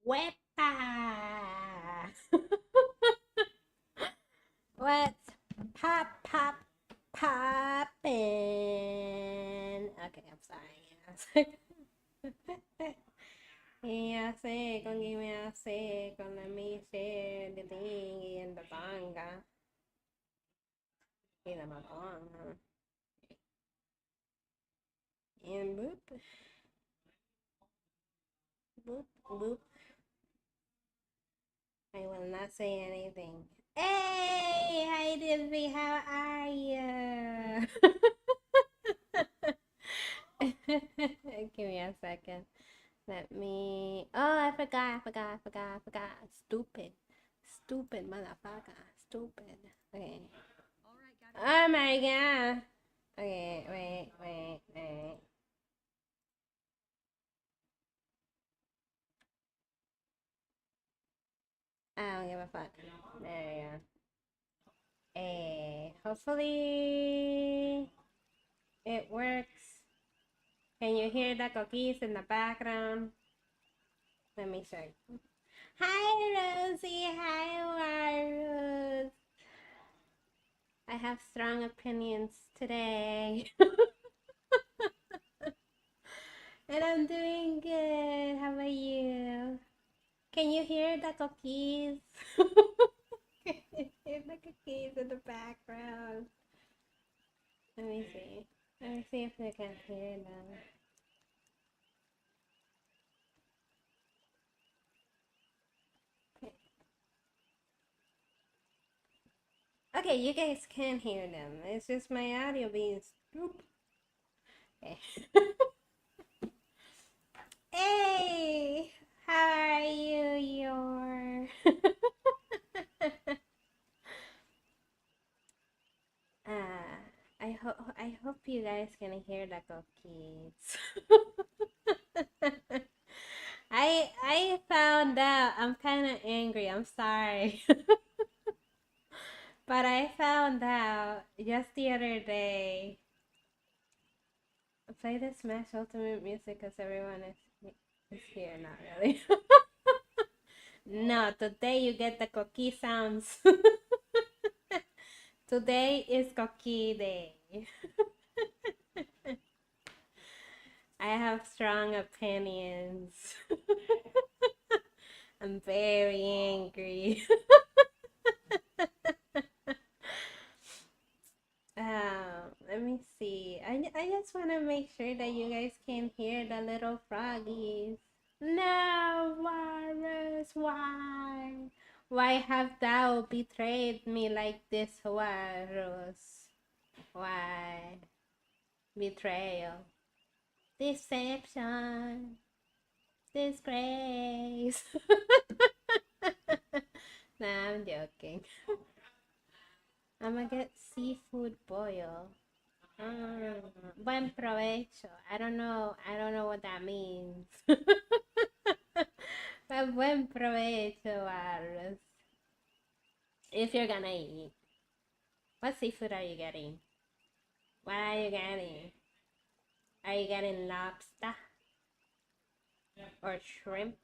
Wepa! What's poppin'? Okay, I'm sorry. Y hace con que me hace con la mise de ting y en la tanga y la matona. And boop, boop, boop. I will not say anything. Hey, hi Disney, how are you? Give me a second. Let me. Oh, I forgot. Stupid. Stupid motherfucker. Stupid. Okay. Oh my god. Okay, wait. I don't give a fuck. There you go. Hey, hopefully it works. Can you hear the cookies in the background? Let me check. Hi, Rosie. Hi, Rose. I have strong opinions today. And I'm doing good. How about you? Can you hear the cookies? Can you hear the cookies in the background? Let me see. Let me see if I can hear them. Okay, you guys can hear them. It's just my audio being stupid. Okay. Hey! How are you, your? I hope you guys can hear the cookies. I found out. I'm kind of angry. I'm sorry. But I found out just the other day. Play the Smash Ultimate music because everyone is here. Not really. No, today you get the cookie sounds. Today is cookie day. I have strong opinions. I'm very angry. Let me see. I just want to make sure that you guys can hear the little froggies. No, Walrus, why? Why have thou betrayed me like this, Walrus? Why? Betrayal. Deception. Disgrace. Nah, I'm joking. I'm gonna get seafood boil. Buen provecho. I don't know what that means. But buen provecho, Walrus. If you're gonna eat. What seafood are you getting? What are you getting? Are you getting lobster? Or shrimp?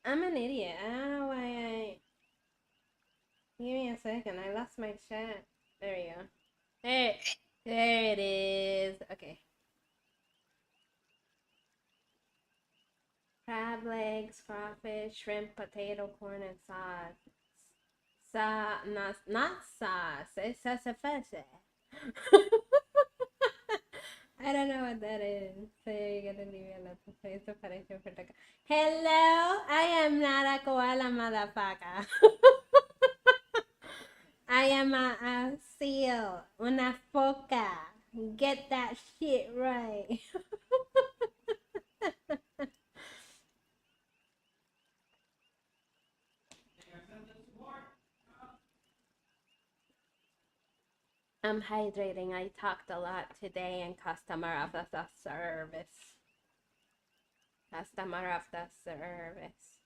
I'm an idiot. I don't know why I... Give me a second. I lost my chat. There we go. There it is. Okay. Crab legs, crawfish, shrimp, potato, corn, and sauce. Not sauce. It's sassafras. I don't know what that is. So you're gonna leave me alone. Hello, I am not a koala, motherfucker. I am a seal, una foca. Get that shit right. I'm hydrating. I talked a lot today in customer of the service. Customer of the service.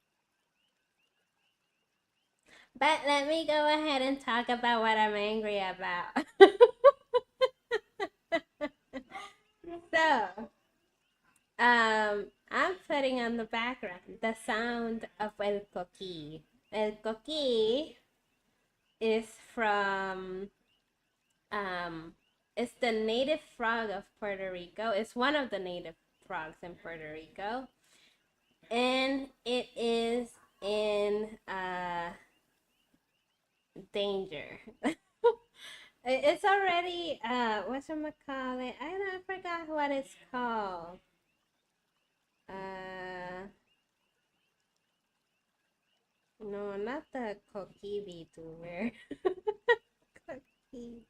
But let me go ahead and talk about what I'm angry about. So, I'm putting on the background the sound of el coqui. El coqui is from um, it's the native frog of Puerto Rico. It's one of the native frogs in Puerto Rico, and it is in danger. It's already whatchamacallit? I forgot what it's called. Uh, no, not the Coqui VTuber. Coqui.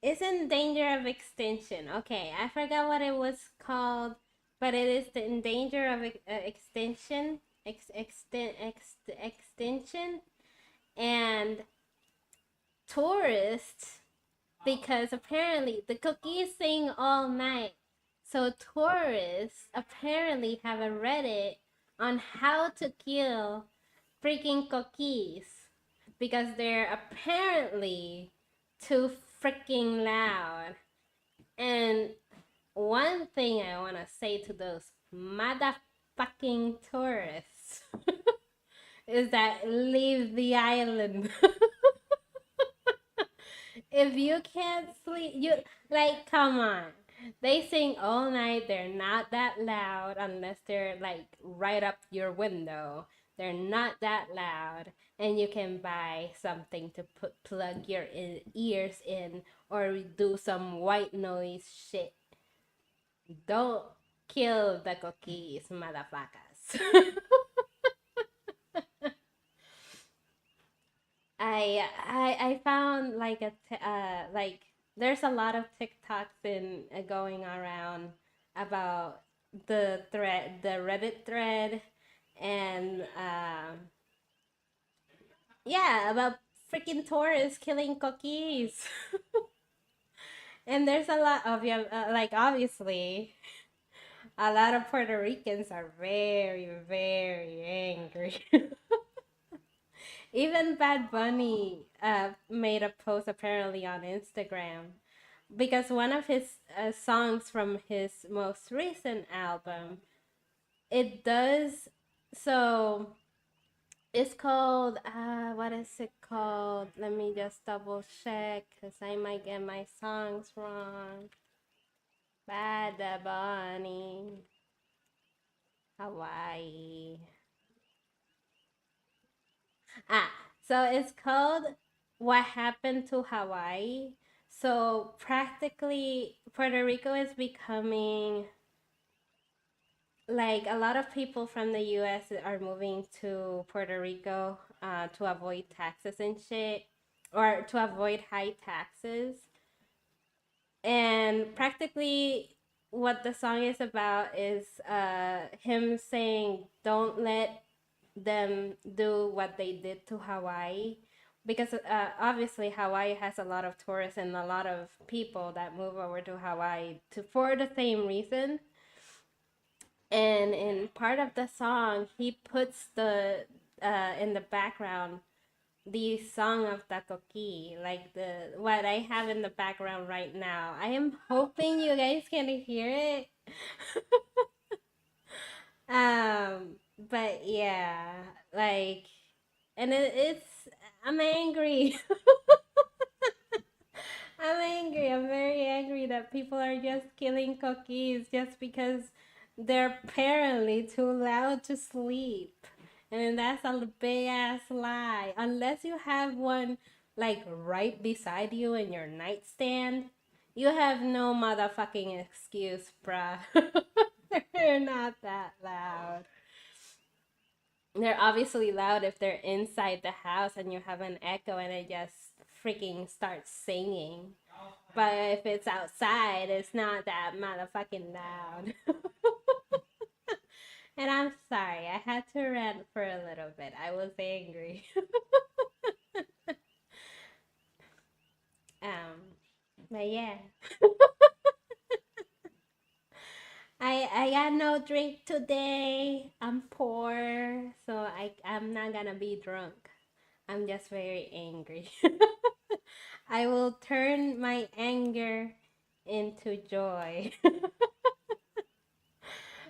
It's in danger of extinction. Okay, I forgot what it was called, but it is in danger of extinction. Extinction, and tourists, because apparently the cookies sing all night. So tourists apparently have a Reddit on how to kill freaking cookies because they're apparently too freaking loud. And one thing I want to say to those motherfucking tourists is that leave the island. If you can't sleep, you like come on. They sing all night. They're not that loud unless they're like right up your window. They're not that loud, and you can buy something to plug your ears in or do some white noise shit. Don't kill the cookies, motherfuckers. I found like like there's a lot of TikToks in going around about the Reddit thread, and yeah, about freaking tourists killing cookies. And there's a lot of like obviously a lot of Puerto Ricans are very very angry. Even Bad Bunny made a post apparently on Instagram because one of his songs from his most recent album, it does so. It's called what is it called? Let me just double check because I might get my songs wrong. Bad Bunny, Hawaii. Ah, so it's called What Happened to Hawaii. So practically, Puerto Rico is becoming like a lot of people from the US are moving to Puerto Rico to avoid taxes and shit, or to avoid high taxes. And practically, what the song is about is him saying, don't let them do what they did to Hawaii, because obviously Hawaii has a lot of tourists and a lot of people that move over to Hawaii to for the same reason. And in part of the song, he puts the in the background the song of Takoki, like the what I have in the background right now. I am hoping you guys can hear it. But yeah, like, and it's I'm angry. I'm angry. I'm very angry that people are just killing cookies just because they're apparently too loud to sleep. And that's a big ass lie. Unless you have one like right beside you in your nightstand, you have no motherfucking excuse, bruh. They're not that loud. They're obviously loud if they're inside the house and you have an echo and it just freaking starts singing. But if it's outside, it's not that motherfucking loud. And I'm sorry, I had to rant for a little bit. I was angry. um, but yeah. I got no drink today. I'm poor, so I'm not gonna be drunk. I'm just very angry. I will turn my anger into into joy.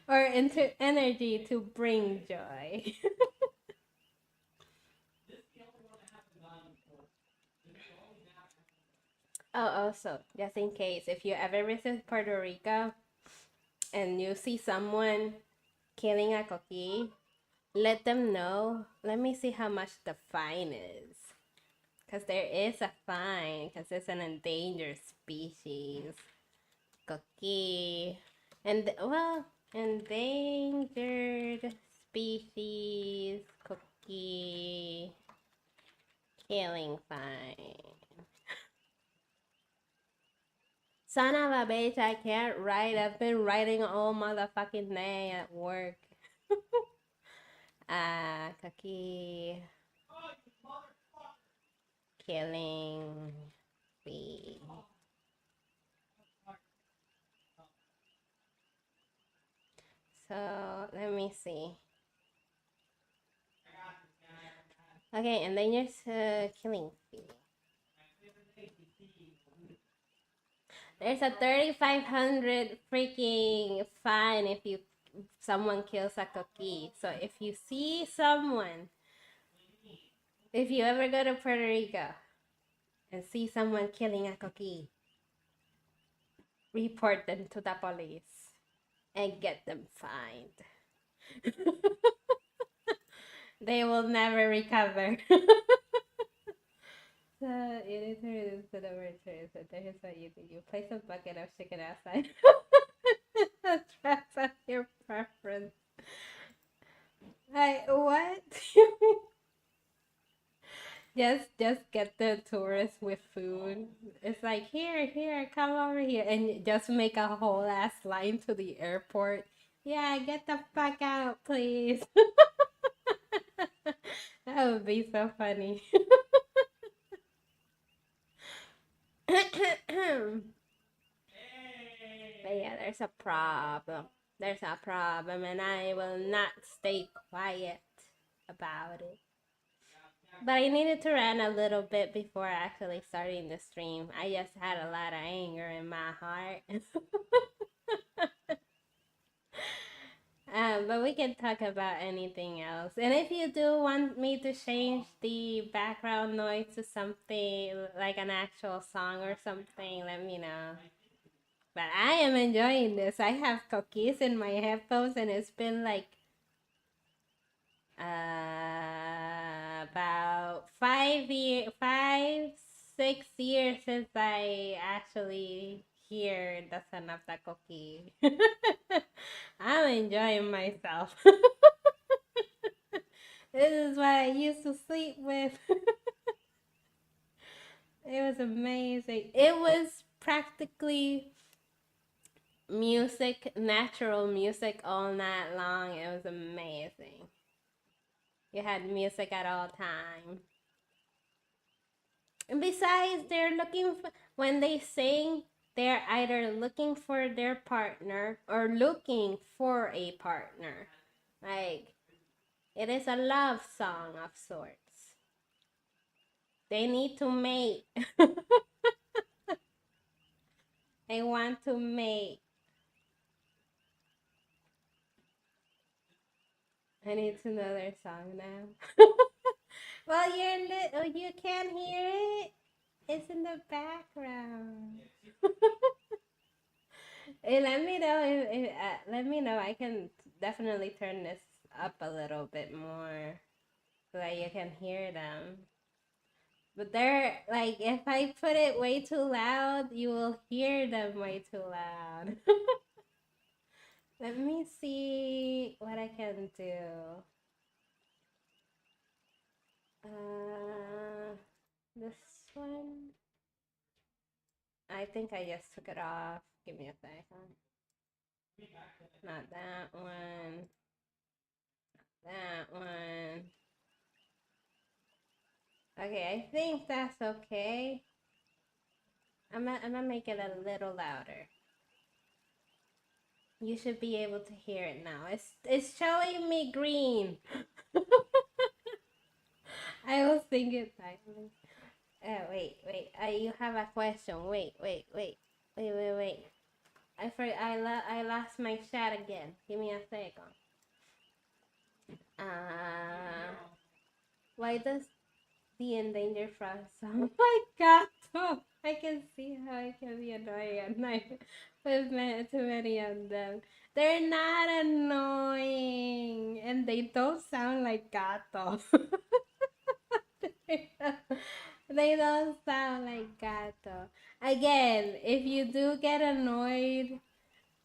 Or into energy to bring joy. Oh, also, just in case, if you ever visit Puerto Rico and you see someone killing a coqui, let them know. Let me see how much the fine is. Because there is a fine, because it's an endangered species. Coqui. And, well, endangered species coqui killing fine. Son of a bitch, I can't write. I've been writing all motherfucking day at work. Kaki killing fee. So let me see. Okay, endangered killing fee. There's a 3,500 freaking fine if someone kills a coqui. So if you see someone, if you ever go to Puerto Rico and see someone killing a coqui, report them to the police and get them fined. They will never recover. So it is to the return. So here's what you do: you place a bucket of chicken outside. That's your preference. What? just get the tourists with food. It's like here, come over here, and just make a whole ass line to the airport. Yeah, get the fuck out, please. That would be so funny. But yeah, there's a problem. There's a problem, and I will not stay quiet about it. But I needed to rant a little bit before actually starting the stream. I just had a lot of anger in my heart. But we can talk about anything else. And if you do want me to change the background noise to something like an actual song or something, let me know. But I am enjoying this. I have cookies in my headphones, and it's been like about 6 years since I actually hear the sound of the cookie. I'm enjoying myself. This is what I used to sleep with. It was amazing. It was practically music, natural music all night long. It was amazing. You had music at all times. And besides, they're looking for, when they sing, they're either looking for their partner or looking for a partner. Like, it is a love song of sorts. They need to mate. They want to mate. I need to know their song now. Well, you can't hear it. It's in the background. Hey, let me know let me know. I can definitely turn this up a little bit more so that you can hear them. But they're like, if I put it way too loud, you will hear them way too loud. Let me see what I can do. This one. I think I just took it off. Give me a second. Not that one. That one. Okay, I think that's okay. I'm gonna make it a little louder. You should be able to hear it now. It's showing me green. I was thinking silently. Wait. You have a question. Wait. I lost my chat again. Give me a second. Uh, why does the endangered frog sound like gato? I can see how it can be annoying at night with too many of them. They're not annoying, and they don't sound like gato. They don't sound like gato. Again, if you do get annoyed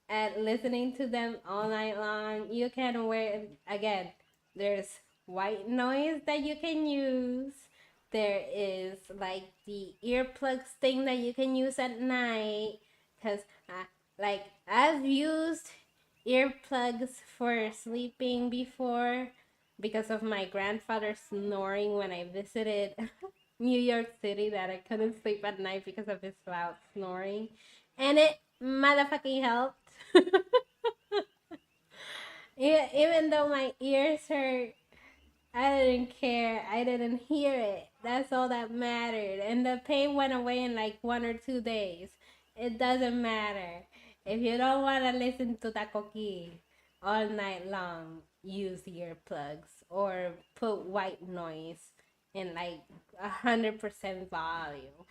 at listening to them all night long, you can wear, again, there's white noise that you can use. There is like the earplugs thing that you can use at night. Because, like, I've used earplugs for sleeping before because of my grandfather snoring when I visited New York City, that I couldn't sleep at night because of his loud snoring. And it motherfucking helped. Even though my ears hurt, I didn't care. I didn't hear it. That's all that mattered. And the pain went away in like 1 or 2 days. It doesn't matter. If you don't want to listen to Takoki all night long, use earplugs or put white noise in like 100% volume.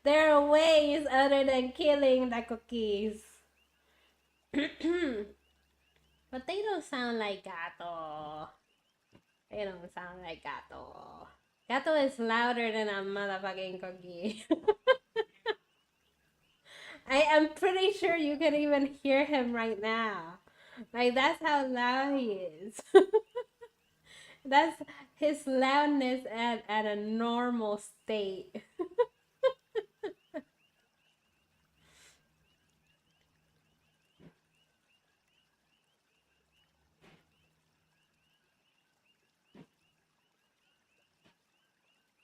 There are ways other than killing the cookies. But they don't sound like gato. They don't sound like gato. Gato is louder than a motherfucking cookie. I am pretty sure you can even hear him right now. Like, that's how loud he is. That's his loudness at a normal state.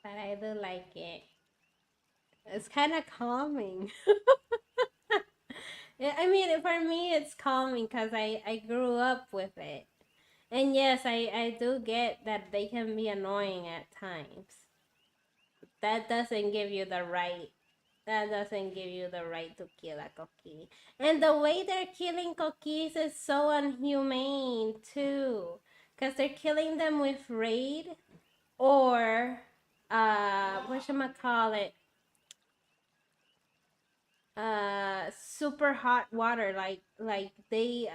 But I do like it. It's kind of calming. I mean, for me, it's calming because I grew up with it. And yes, I do get that they can be annoying at times. That doesn't give you the right. That doesn't give you the right to kill a cookie. And the way they're killing cookies is so unhumane too, because they're killing them with raid or whatchamacallit, super hot water. Like they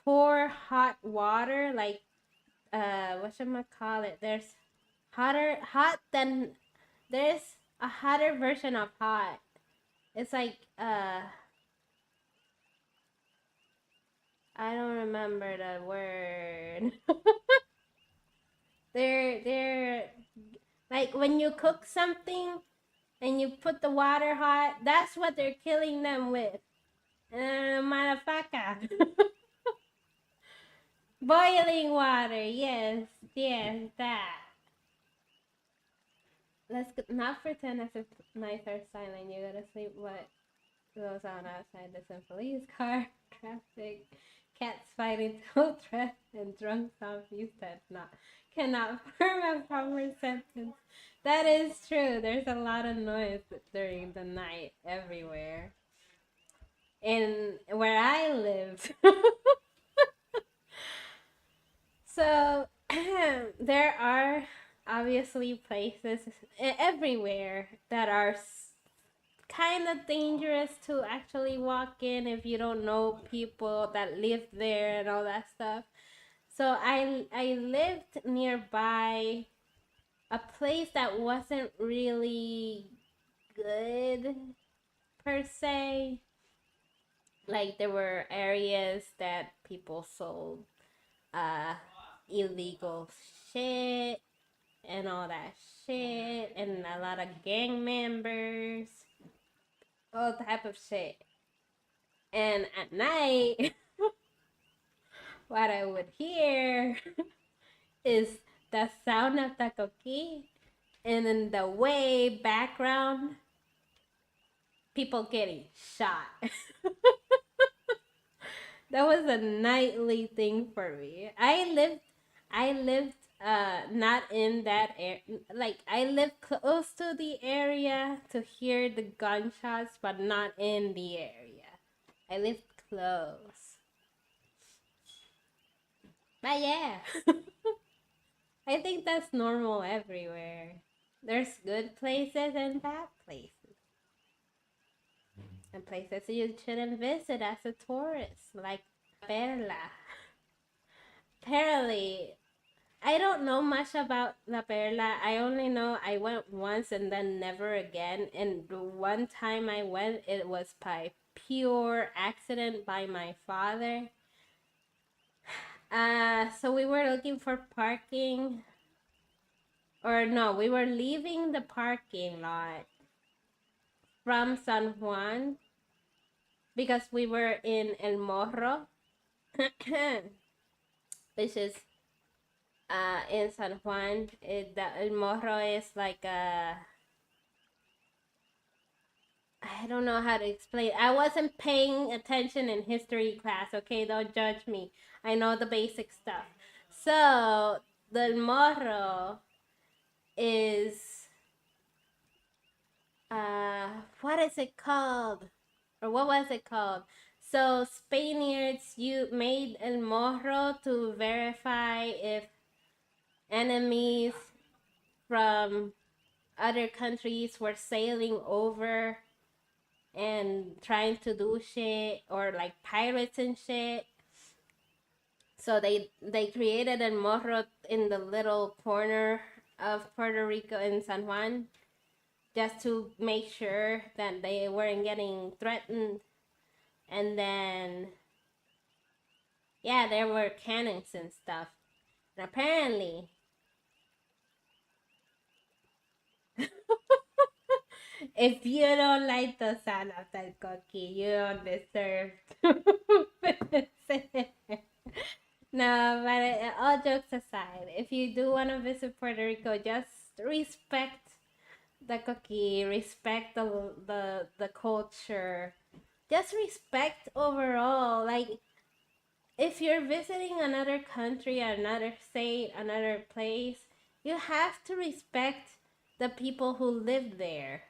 pour hot water, like whatchamacallit, there's hot than there's a hotter version of hot. It's like I don't remember the word. They're like when you cook something and you put the water hot, that's what they're killing them with. Motherfucker. Boiling water, yes, that. Let's not pretend as if nights are silent. You gotta sleep what goes on outside. There's a police car, traffic, cats fighting, tow threats, and drunk zombies that cannot form a proper sentence. That is true. There's a lot of noise during the night everywhere. And where I live. So there are obviously places everywhere that are kind of dangerous to actually walk in if you don't know people that live there and all that stuff. So I lived nearby a place that wasn't really good per se. Like there were areas that people sold illegal shit and all that shit, and a lot of gang members, all type of shit. And at night, what I would hear is the sound of the coqui, and in the way background, people getting shot. That was a nightly thing for me. I lived not in that area. Like I live close to the area to hear the gunshots, but not in the area. I live close. But yeah, I think that's normal everywhere. There's good places and bad places. And places you shouldn't visit as a tourist, like Perla. Apparently, I don't know much about La Perla. I only know I went once and then never again. And the one time I went, it was by pure accident by my father. So we were looking for parking, or no, we were leaving the parking lot from San Juan because we were in El Morro, which is in San Juan. El Morro is like a, I don't know how to explain. I wasn't paying attention in history class, okay? Don't judge me. I know the basic stuff. So, the Morro is what is it called? Or what was it called? So, Spaniards you made El Morro to verify if enemies from other countries were sailing over and trying to do shit, or like pirates and shit. So they created a morro in the little corner of Puerto Rico in San Juan just to make sure that they weren't getting threatened. And then yeah, there were cannons and stuff. And apparently if you don't like the sound of that cookie, you don't deserve to visit. No, but all jokes aside, if you do want to visit Puerto Rico, just respect the cookie, respect the culture, just respect overall. Like if you're visiting another country, another state, another place, you have to respect the people who live there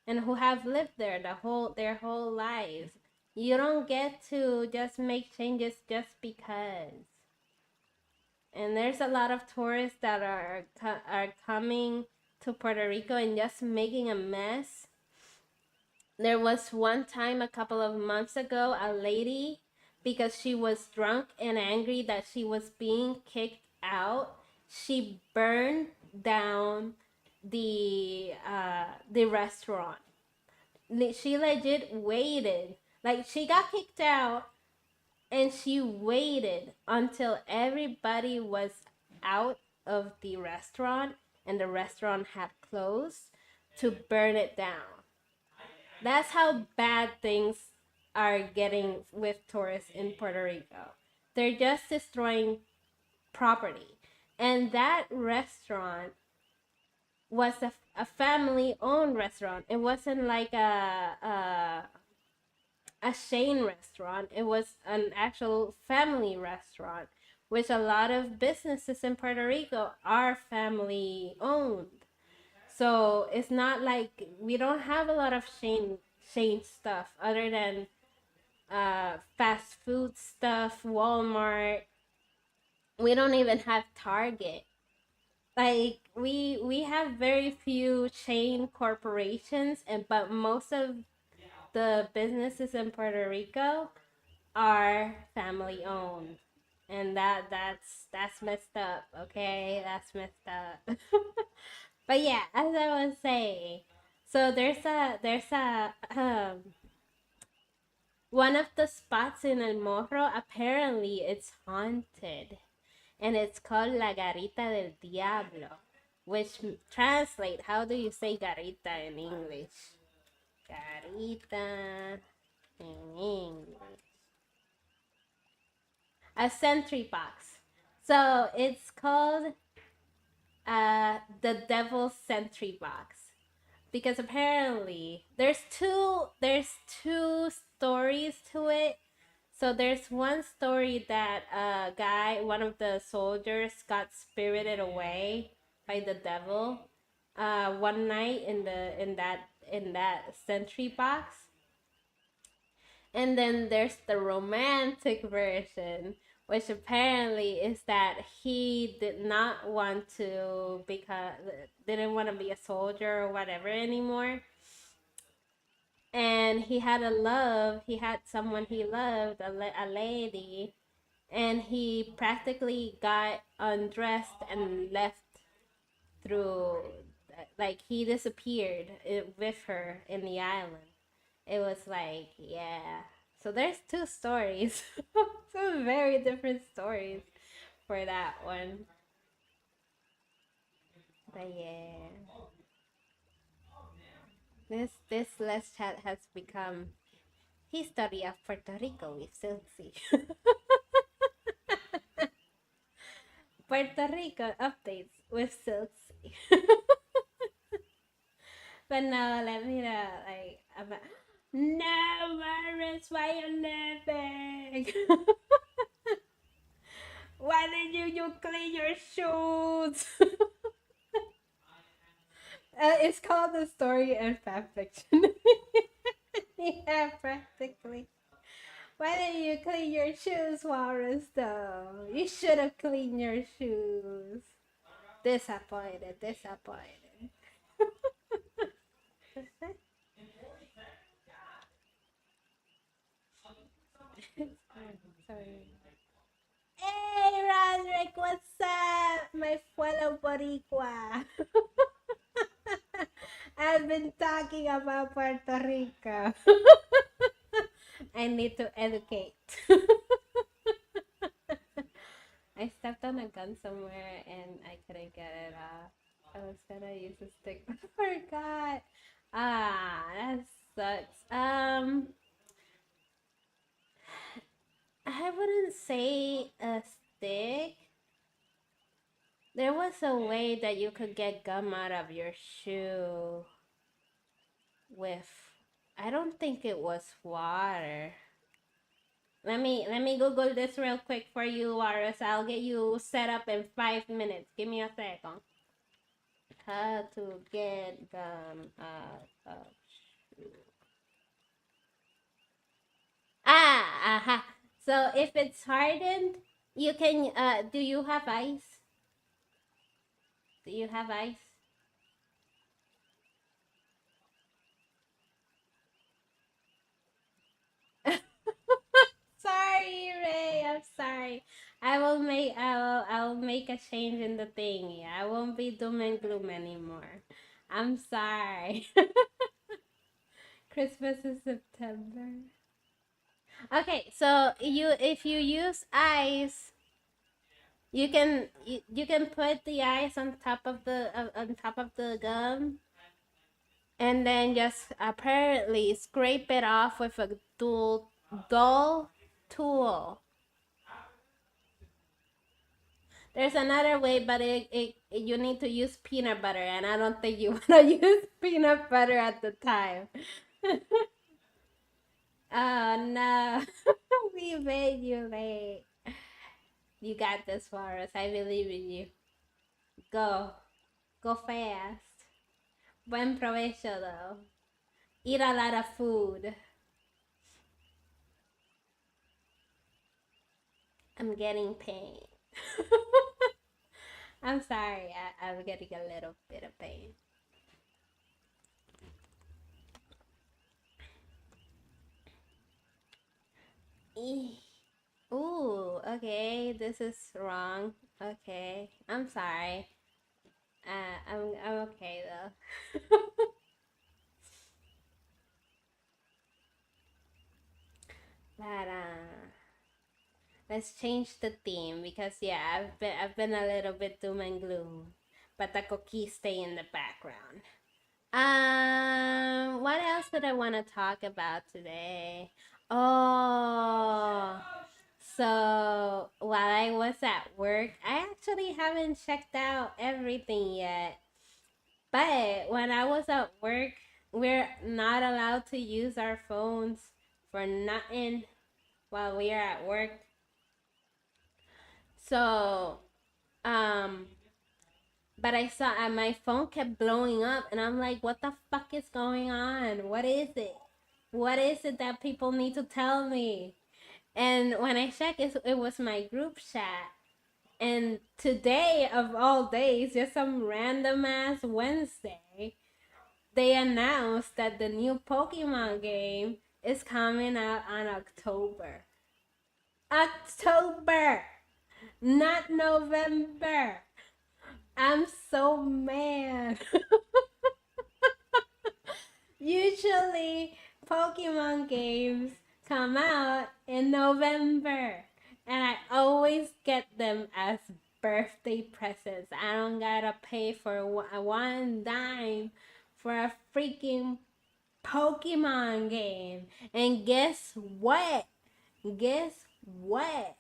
and who have lived there their whole lives. You don't get to just make changes just because. And there's a lot of tourists that are coming to Puerto Rico and just making a mess. There was one time a couple of months ago, a lady, because she was drunk and angry that she was being kicked out, she burned down the restaurant. She legit waited. Like she got kicked out and she waited until everybody was out of the restaurant and the restaurant had closed to burn it down. That's how bad things are getting with tourists in Puerto Rico. They're just destroying property. And that restaurant was a family owned restaurant. It wasn't like a chain restaurant. It was an actual family restaurant, which a lot of businesses in Puerto Rico are family owned. So it's not like we don't have a lot of chain stuff other than fast food stuff, Walmart. We don't even have Target. Like we have very few chain corporations, and but most of the businesses in Puerto Rico are family owned. And that's messed up, okay? That's messed up. But yeah, as I was saying, so there's a one of the spots in El Morro, apparently it's haunted. And it's called La Garita del Diablo, which translate, how do you say garita in English? Garita in English. A sentry box. So it's called the Devil's Sentry Box because apparently there's two stories to it. So there's one story that a guy, one of the soldiers, got spirited away by the devil one night in that sentry box. And then there's the romantic version, which apparently is that he did not want to because didn't want to be a soldier or whatever anymore. And he had someone he loved, a lady, and he practically got undressed and left through, like, he disappeared with her in the island. It was like, yeah. So there's two stories, two very different stories for that one. But yeah, this Let's Chat has become History of Puerto Rico with Silksy. Puerto Rico updates with Silksy. But no, let me know. Like, about, no, Virus, why you living? Why did you clean your shoes? It's called The Story and Fanfiction. Yeah, practically. Why didn't you clean your shoes, Walrus, though? You should have cleaned your shoes. Disappointed, disappointed. Sorry. Hey, Roderick, what's up? My fellow Boricua. I've been talking about Puerto Rico. I need to educate. I stepped on a gun somewhere and I couldn't get it off. I was gonna use a stick, but I forgot. Ah, that sucks. I wouldn't say a stick. There was a way that you could get gum out of your shoe with, I don't think it was water. Let me Google this real quick for you, Warus. I'll get you set up in 5 minutes. Give me a second. How to get gum out of shoe. Aha. So if it's hardened, you can do you have ice? Do you have ice? Sorry, Ray. I'm sorry. I will make a change in the thing. Yeah, I won't be doom and gloom anymore. I'm sorry. Christmas is September. Okay, so if you use ice, you can put the ice on top of the gum, and then just apparently scrape it off with a dull tool. There's another way, but you need to use peanut butter, and I don't think you want to use peanut butter at the time. Oh no, we made you late. You got this, Forrest. I believe in you. Go, go fast. Buen provecho, though. Eat a lot of food. I'm getting pain. I'm sorry. I'm getting a little bit of pain. Ooh, okay. This is wrong. Okay. I'm sorry. I'm okay though. But let's change the theme because yeah, I've been a little bit doom and gloom, but the cookies stay in the background. What else did I want to talk about today? Oh, so while I was at work, I actually haven't checked out everything yet. But when I was at work, we're not allowed to use our phones for nothing while we are at work. So, um, but I saw my phone kept blowing up, and I'm like, what the fuck is going on? What is it? What is it that people need to tell me? And when I checked, it was my group chat. And today, of all days, just some random ass Wednesday, they announced that the new Pokemon game is coming out on October. October! Not November! I'm so mad. Usually, Pokemon games come out in November, and I always get them as birthday presents. I don't gotta pay for one dime for a freaking Pokemon game. And guess what? Guess what?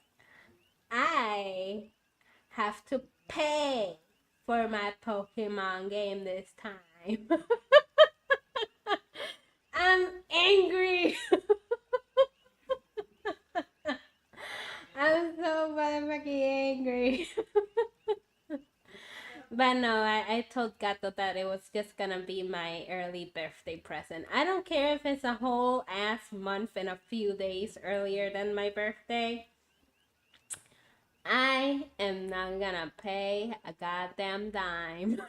I have to pay for my Pokemon game this time. I'm angry. I'm so motherfucking angry. But no, I told Gato that it was just gonna be my early birthday present. I don't care if it's a whole ass month and a few days earlier than my birthday. I am not gonna pay a goddamn dime.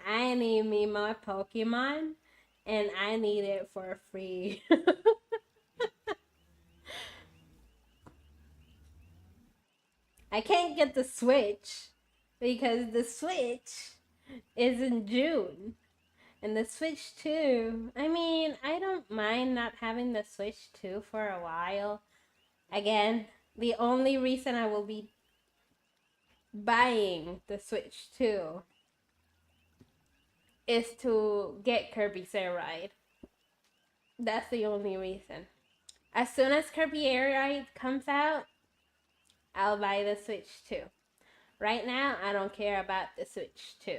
I need me my Pokemon, and I need it for free. I can't get the Switch because the Switch is in June. And the Switch 2, I mean, I don't mind not having the Switch 2 for a while. Again, the only reason I will be buying the Switch 2 is to get Kirby's Air Ride. That's the only reason. As soon as Kirby Air Ride comes out, I'll buy the Switch 2. Right now, I don't care about the Switch 2.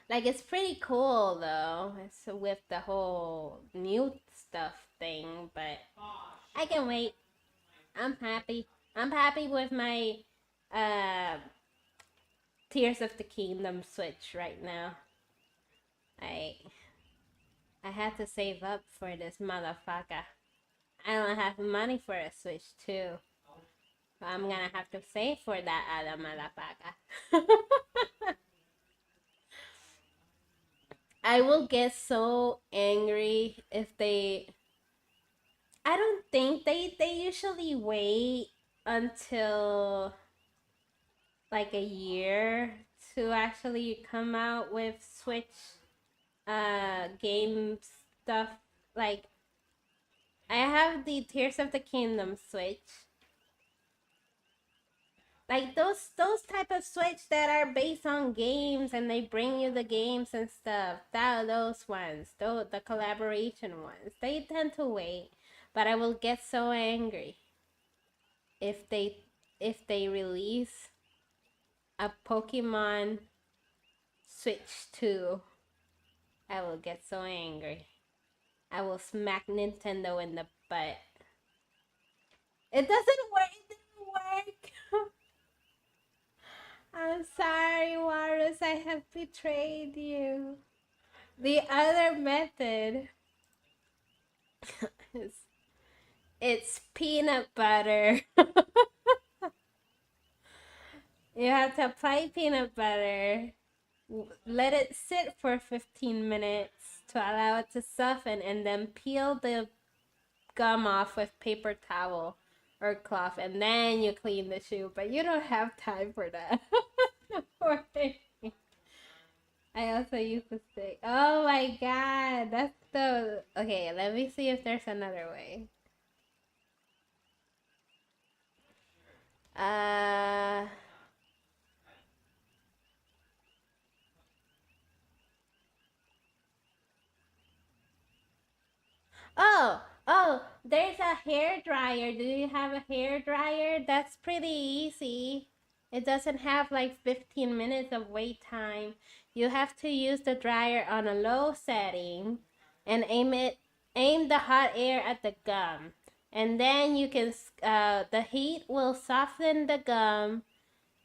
Like, it's pretty cool though. It's with the whole new stuff thing, but I can wait. I'm happy. I'm happy with my uh Tears of the Kingdom Switch right now. I I had to save up for this motherfucker. I don't have money for a Switch too. I'm gonna have to save for that other motherfucker. I will get so angry if they. I don't think they usually wait until like a year to actually come out with Switch game stuff. Like, I have the Tears of the Kingdom Switch. Like those type of Switch that are based on games and they bring you the games and stuff. Those ones, the collaboration ones, they tend to wait. But I will get so angry if they release a Pokemon Switch 2. I will get so angry. I will smack Nintendo in the butt. It doesn't work. It didn't work. I'm sorry, Warus. I have betrayed you. The other method is it's peanut butter. You have to apply peanut butter, let it sit for 15 minutes to allow it to soften, and then peel the gum off with paper towel or cloth, and then you clean the shoe. But you don't have time for that. Poor thing. I also use the stick. Oh my god, that's the. Okay, let me see if there's another way. Uh. Oh, there's a hair dryer. Do you have a hair dryer? That's pretty easy. It doesn't have like 15 minutes of wait time. You have to use the dryer on a low setting and aim it Aim the hot air at the gum, and then you can the heat will soften the gum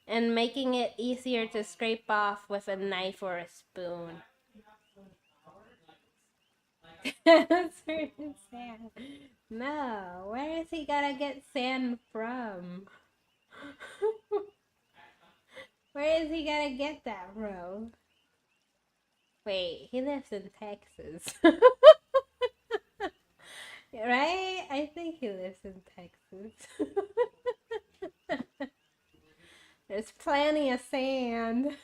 and making it easier to scrape off with a knife or a spoon. Certain sand. No, where is he gonna get sand from? Where is he gonna get that from? Wait, he lives in Texas. Right? I think he lives in Texas. There's plenty of sand.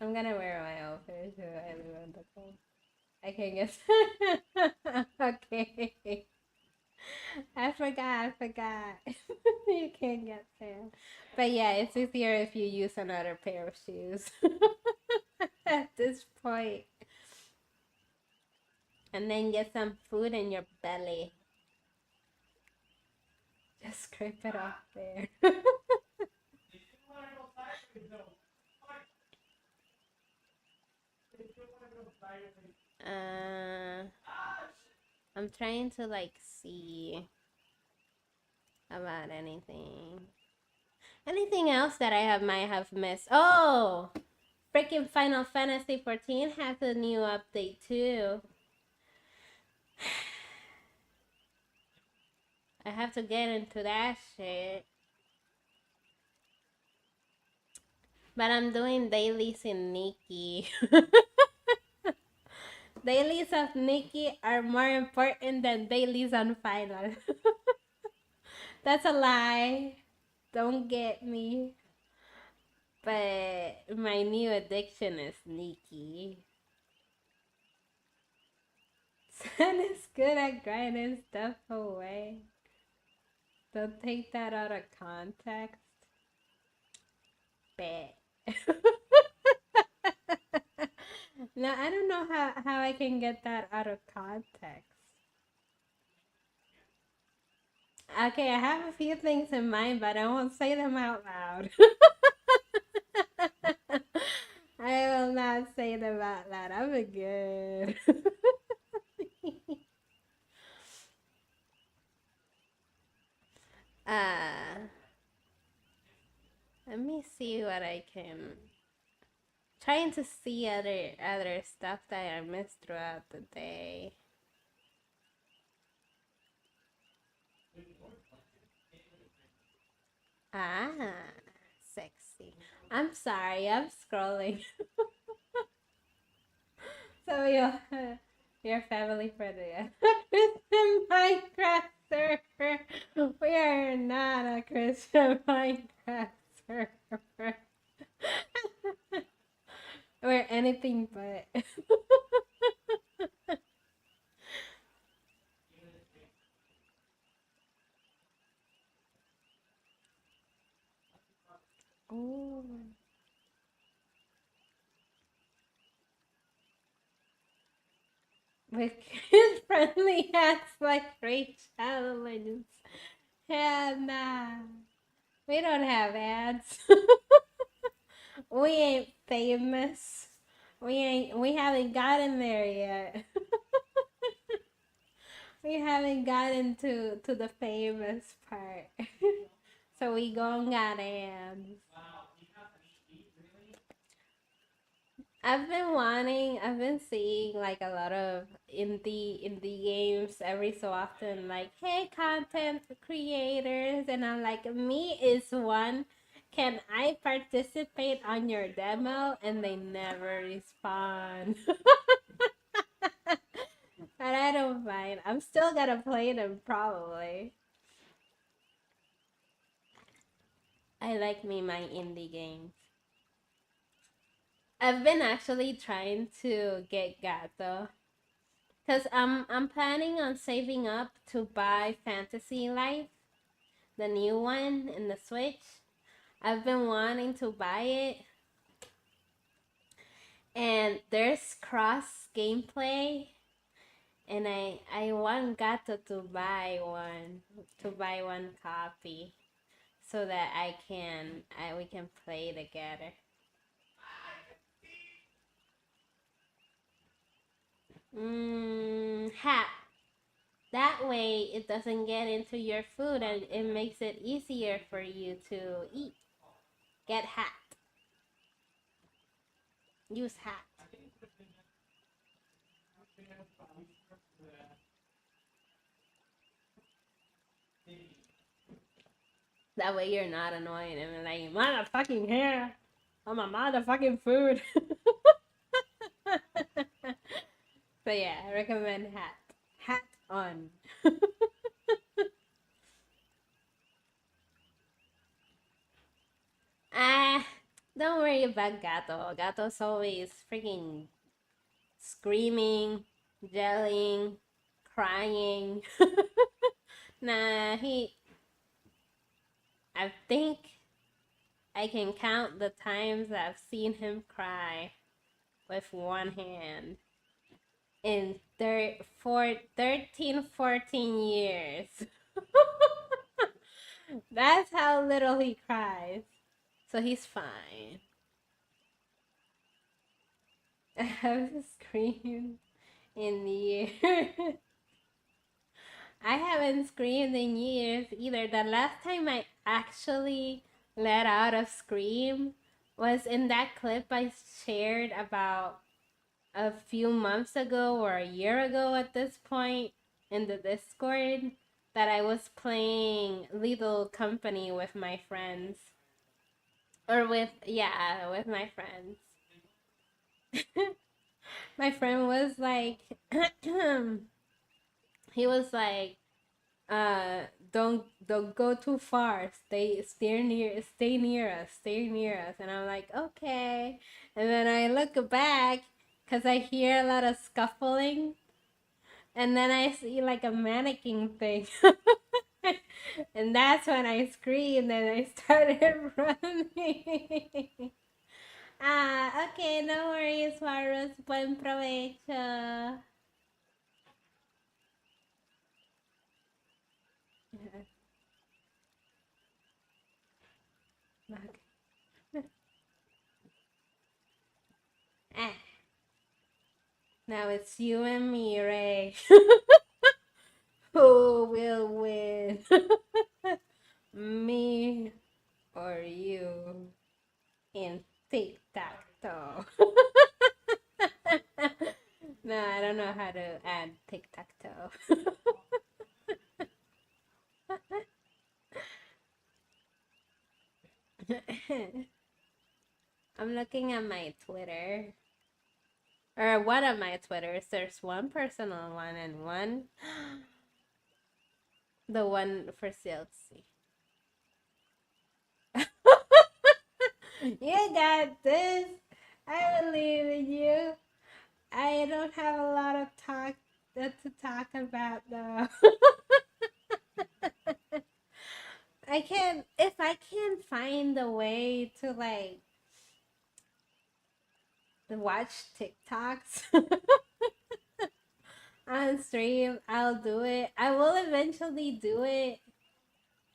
I'm gonna wear my outfit so I live on the coast. I can guess. Okay. I forgot. You can't get sand. But yeah, it's easier if you use another pair of shoes. At this point. And then get some food in your belly. Just scrape it off there. uh, I'm trying to like see about anything. Anything else that might have missed? Oh, freaking Final Fantasy 14 has a new update too. I have to get into that shit. But I'm doing dailies in Nikki. Dailies of Nikki are more important than dailies on Final. That's a lie. Don't get me. But my new addiction is Nikki. Sun is good at grinding stuff away. Don't take that out of context. Bet. No, I don't know how I can get that out of context. Okay, I have a few things in mind, but I won't say them out loud. I will not say them out loud. I'm a good. uh, Let me see what I can. Trying to see other stuff that I missed throughout the day. Ah, sexy. I'm sorry, I'm scrolling. So your family friendly. Christian Minecraft server. We are not a Christian Minecraft server. We're anything but. Oh. With kid friendly hats like great challenges. Yeah, nah. We don't have ads. We ain't famous. We haven't gotten there yet. We haven't gotten to the famous part. So we gon' got ads. I've been seeing like a lot of indie games every so often, like, hey, content creators, and I'm like, me is one. Can I participate on your demo? And they never respond. But I don't mind. I'm still gonna play them probably. I like me my indie games. I've been actually trying to get Gato. Cause I'm planning on saving up to buy Fantasy Life, the new one in the Switch. I've been wanting to buy it, and there's cross gameplay, and I want Gato to buy one copy, so that we can play together. Hat. That way it doesn't get into your food and it makes it easier for you to eat. Get hat. Use hat. That way you're not annoying and like, motherfucking hair on my motherfucking food. So yeah, I recommend hat. Hat on. Ah, don't worry about Gato. Gato's always freaking screaming, yelling, crying. Nah, I think I can count the times I've seen him cry with one hand in for 13, 14 years. That's how little he cries. So he's fine. I haven't screamed in years. I haven't screamed in years either. The last time I actually let out a scream was in that clip I shared about a few months ago or a year ago at this point in the Discord that I was playing Little Company with my friends. Or with my friends. My friend was like, he was like, don't go too far. Stay near us. And I'm like, okay. And then I look back because I hear a lot of scuffling, and then I see like a mannequin thing. And that's when I screamed and I started running. Okay, no worries, Varus. Buen provecho. Okay. Ah, now it's you and me, Ray. Who will win? Me or you in tic tac toe? No, I don't know how to add tic tac toe. I'm looking at my Twitter. Or one of my Twitters. There's one personal one and one. The one for Silksy. You got this. I believe in you. I don't have a lot of to talk about though. I can if I can find a way to like watch TikToks on stream, I'll do it. I will eventually do it,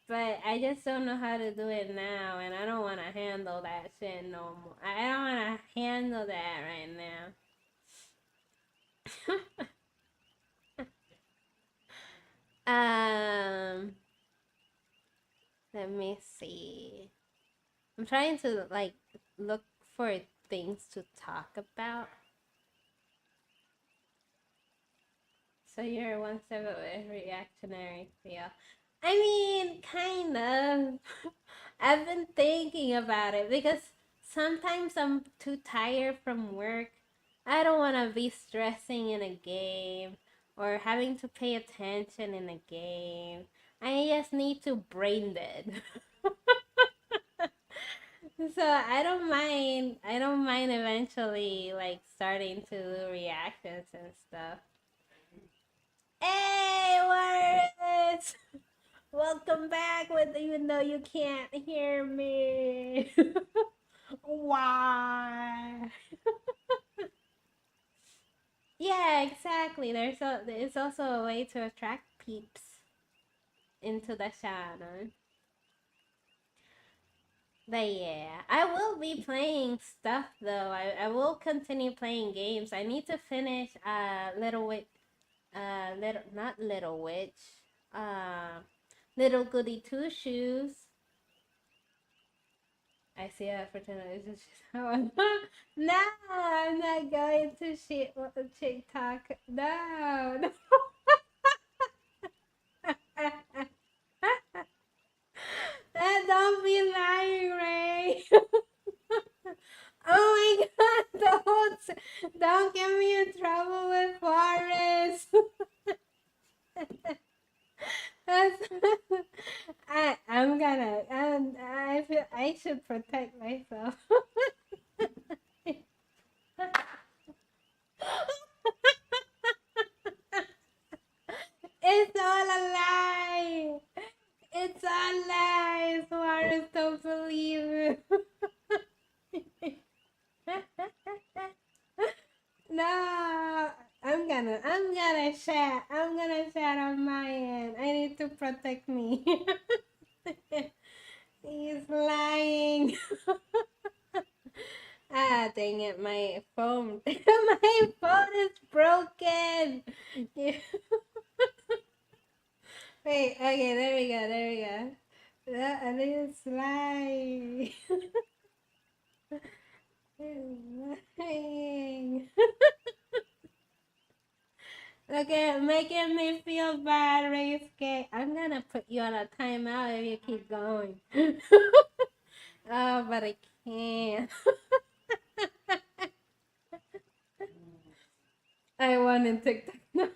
but I just don't know how to do it now, and I don't want to handle that shit no more. I don't want to handle that right now. Let me see. I'm trying to like look for things to talk about. So you're one step away reactionary feel. I mean, kind of. I've been thinking about it because sometimes I'm too tired from work. I don't want to be stressing in a game or having to pay attention in a game. I just need to brain dead. So I don't mind eventually like starting to do reactions and stuff. Hey, Warren! Welcome back with even though you can't hear me. Why? Yeah, exactly. There's also a way to attract peeps into the channel. But yeah, I will be playing stuff though. I will continue playing games. I need to finish Little Witch, little not Little Witch, uh, Little Goody Two Shoes. I see an opportunity to no, I'm not going to shit TikTok. No, no. Don't be lying, Ray. Oh my god, don't get me in trouble with Forrest. That's, I'm gonna, I feel I should protect myself. It's all a lie. It's all lies. Forrest, don't believe it. No, I'm gonna chat on my end. I need to protect me. He's lying. Ah, dang it, my phone. My phone is broken. Wait, okay, there we go. That is lying. Lying. Okay, making me feel bad, Reisuke. I'm gonna put you on a timeout if you keep going. Oh, but I can't. I won in TikTok. No.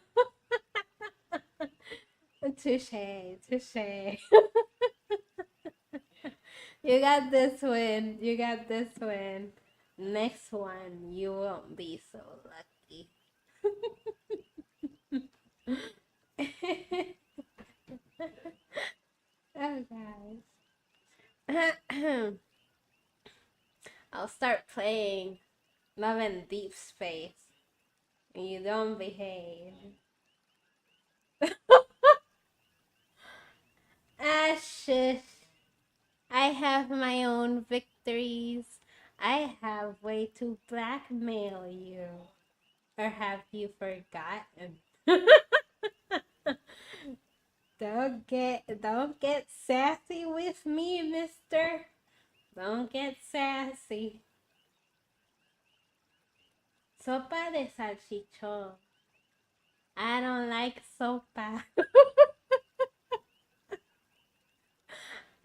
Touche, touche. You got this win. You got this win. Next one, you won't be so lucky. Oh, guys. I'll start playing Love in Deep Space. You don't behave. Ah, shush. I have my own victories. I have way to blackmail you. Or have you forgotten? Don't get sassy with me, mister. Don't get sassy. Sopa de salchichón. I don't like sopa.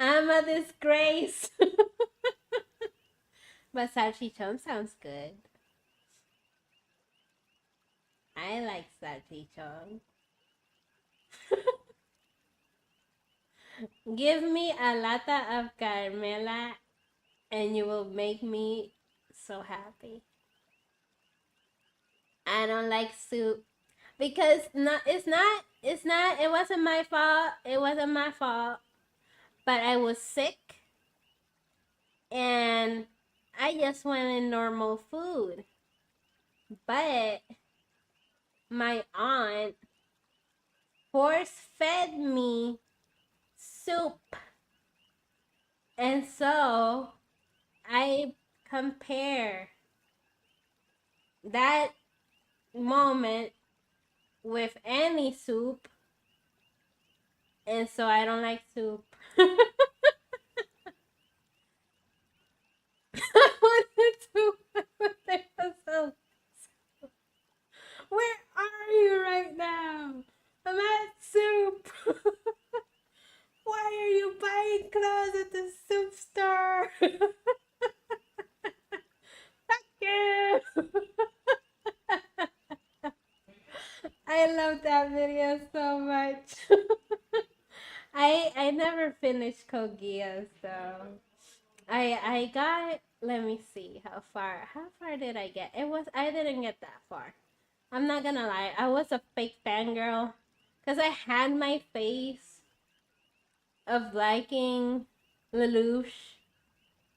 I'm a disgrace. But salchichón sounds good. I like salchichón. Give me a lata of Carmela and you will make me so happy. I don't like soup because it wasn't my fault. It wasn't my fault. But I was sick and I just wanted normal food. But my aunt force fed me soup. And so I compare that moment with any soup. And so I don't like soup. I wanted to. Where are you right now? I'm at soup. Why are you buying clothes at the soup store? Fuck you. I love that video so much. I never finished Kogia, so I got, let me see how far did I get? I didn't get that far. I'm not gonna lie, I was a fake fangirl because I had my face of liking Lelouch,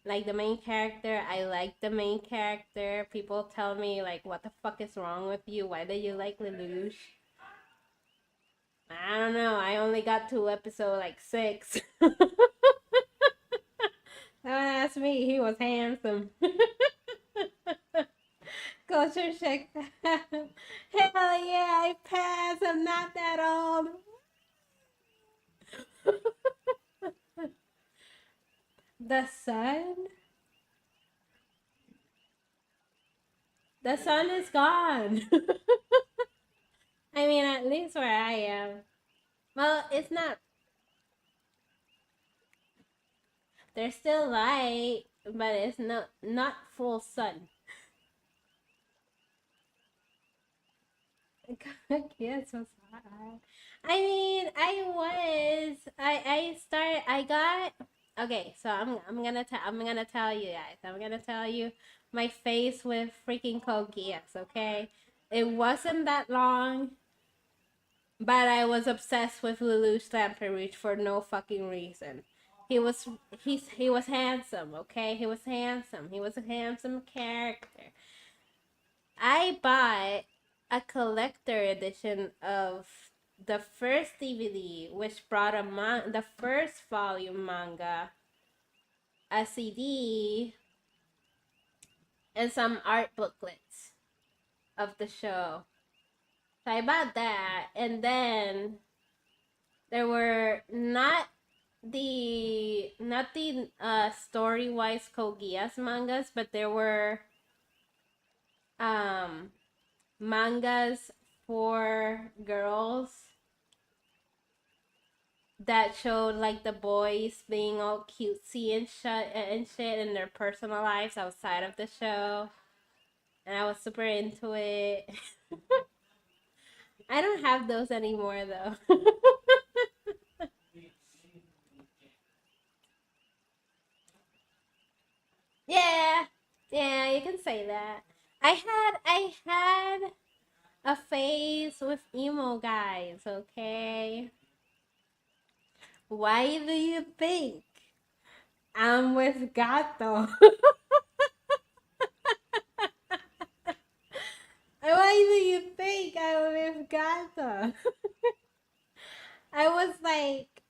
like the main character. I like the main character. People tell me like, what the fuck is wrong with you? Why do you like Lelouch? I don't know. I only got to episode like 6. Don't ask me. He was handsome. Culture check. Hell yeah, I pass. I'm not that old. The sun? The sun is gone. I mean, at least where I am. Well, it's not. There's still light, but it's not full sun. Yes, was hot. I mean, I got. Okay, so I'm gonna tell you guys. I'm gonna tell you my face with freaking Kogias. Okay, it wasn't that long, but I was obsessed with Lelouch Lamperouche for no fucking reason. He was he was handsome. Okay, he was handsome. He was a handsome character. I bought a collector edition of the first DVD, which brought the first volume manga, a CD, and some art booklets of the show. So I bought that, and then there were not the story wise Kogias mangas, but there were um mangas for girls that showed like the boys being all cutesy and shit in their personal lives outside of the show, and I was super into it. I don't have those anymore though. Yeah, yeah, you can say that. I had a phase with emo guys. Okay, why do you think I'm with Gato? Why do you think I'm with Gato? I was like,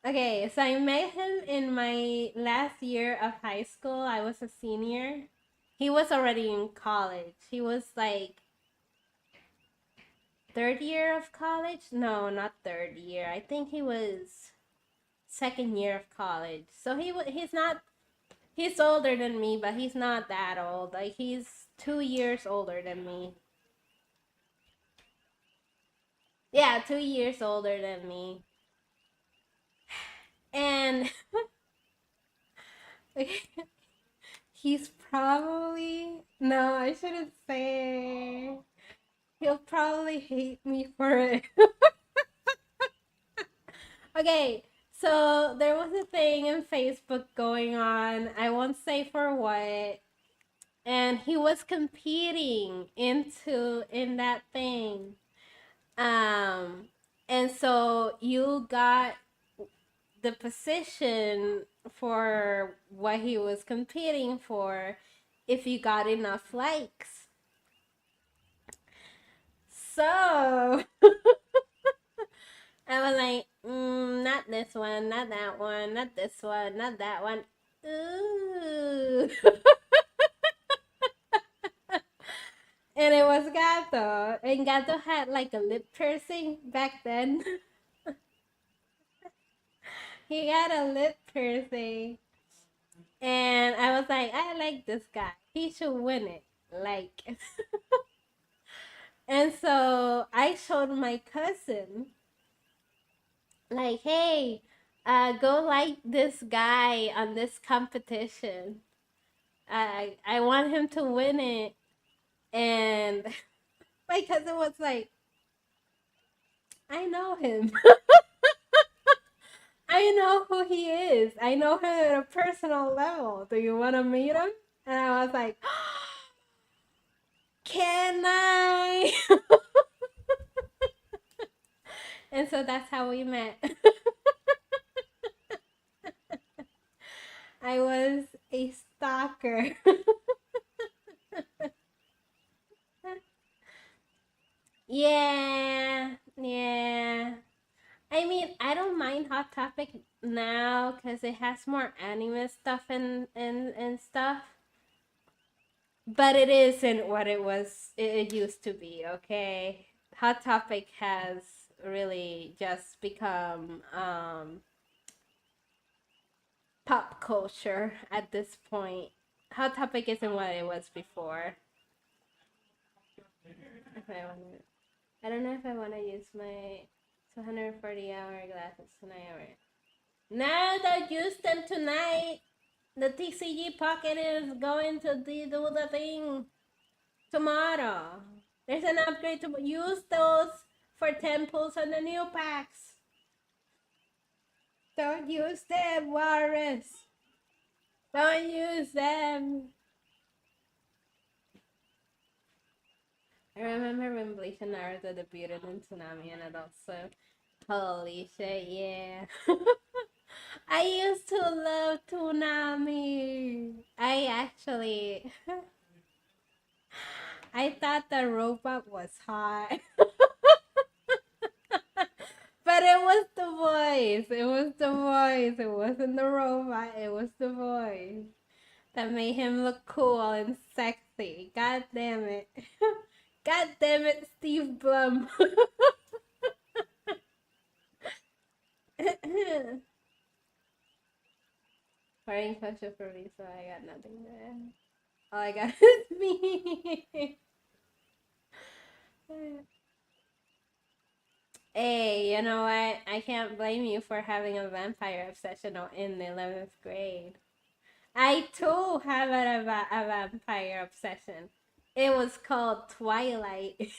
okay, so I met him in my last year of high school. I was a senior. He was already in college. He was like third year of college. No, not third year. I think he was second year of college. So he's not, he's older than me, but he's not that old. Like he's 2 years older than me. Yeah, 2 years older than me. And he's probably, no, I shouldn't say. He'll probably hate me for it. Okay, so there was a thing in Facebook going on. I won't say for what. And he was competing in that thing. Um and so you got the position for what he was competing for if you got enough likes. So I was like, not this one, not that one, not this one, not that one. Ooh. And it was Gato. And Gato had like a lip piercing back then. He had a lip piercing. And I was like, I like this guy. He should win it. Like, and so I showed my cousin, like, hey, go like this guy on this competition. I want him to win it. And my cousin was like, I know him. I know who he is. I know him at a personal level. Do you want to meet him? And I was like, can I? And so that's how we met. I was a stalker. Yeah, yeah. I I mean, I don't mind Hot Topic now because it has more anime stuff and stuff. But it isn't what it used to be, okay? Hot Topic has really just become pop culture at this point. Hot Topic isn't what it was before. If I wanna, I don't know if I want to use my 240-hour glasses tonight or no, don't use them tonight. The TCG Pocket is going to do the thing tomorrow. There's an upgrade to use those for temples on the new packs. Don't use them, Walrus. Don't use them. I remember when Bleach and Naruto debuted in Tsunami and Adult Swim. Holy shit, yeah. I used to love Toonami. I thought the robot was hot. But it was the voice. It was the voice. It wasn't the robot. It was the voice that made him look cool and sexy. God damn it. God damn it, Steve Blum. Foreign culture for me, so I got nothing there. All I got is me. Hey, you know what? I can't blame you for having a vampire obsession in the 11th grade. I too have a vampire obsession. It was called Twilight.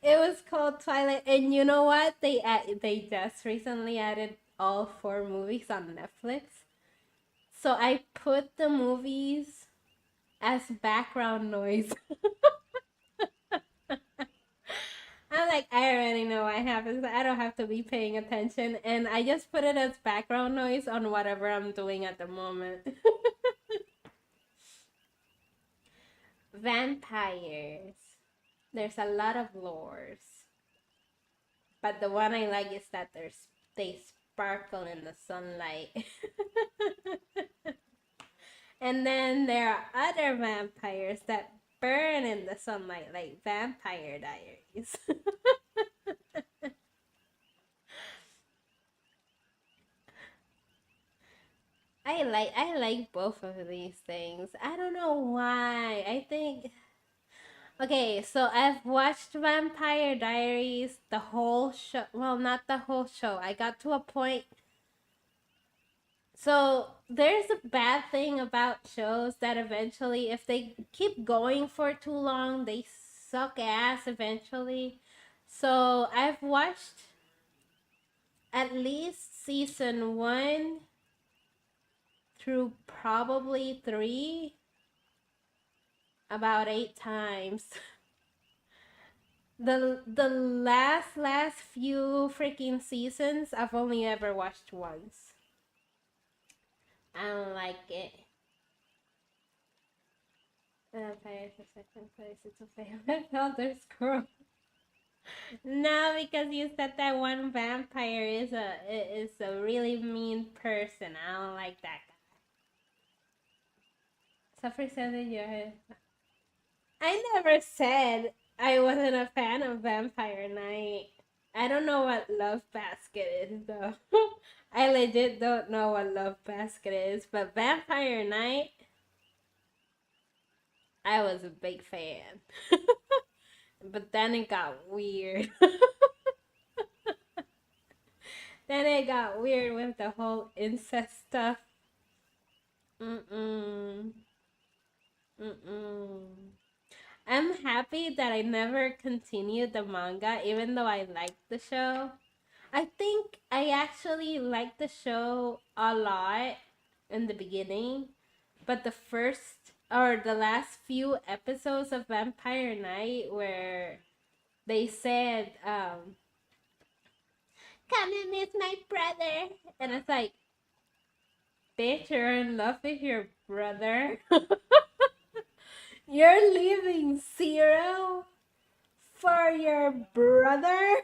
It was called Twilight, and you know what? They just recently added all 4 movies on Netflix. So I put the movies as background noise. I'm like, I already know what happens. I don't have to be paying attention. And I just put it as background noise on whatever I'm doing at the moment. Vampires. There's a lot of lores. But the one I like is that they sparkle in the sunlight. And then there are other vampires that burn in the sunlight, like Vampire Diaries. I like both of these things. I don't know why. I think okay, so I've watched Vampire Diaries the whole show. Well, not the whole show. I got to a point. So there's a bad thing about shows that eventually, if they keep going for too long, they suck ass eventually. So I've watched at least season 1 through probably 3 about 8 times. The last few freaking seasons I've only ever watched once. I don't like it. Vampire for second place. It's a favorite Elder Scroll. No, because you said that one vampire is a really mean person. I don't like that guy. Suffer said that you're. I never said I wasn't a fan of Vampire Knight. I don't know what Love Basket is though. I legit don't know what Love Basket is, but Vampire Knight, I was a big fan. But then it got weird. Then it got weird with the whole incest stuff. Mm-mm. Mm-mm. I'm happy that I never continued the manga, even though I liked the show. I think I actually liked the show a lot in the beginning, but the first or the last few episodes of Vampire Knight where they said, come and meet my brother. And it's like, bitch, you're in love with your brother. You're leaving Zero for your brother?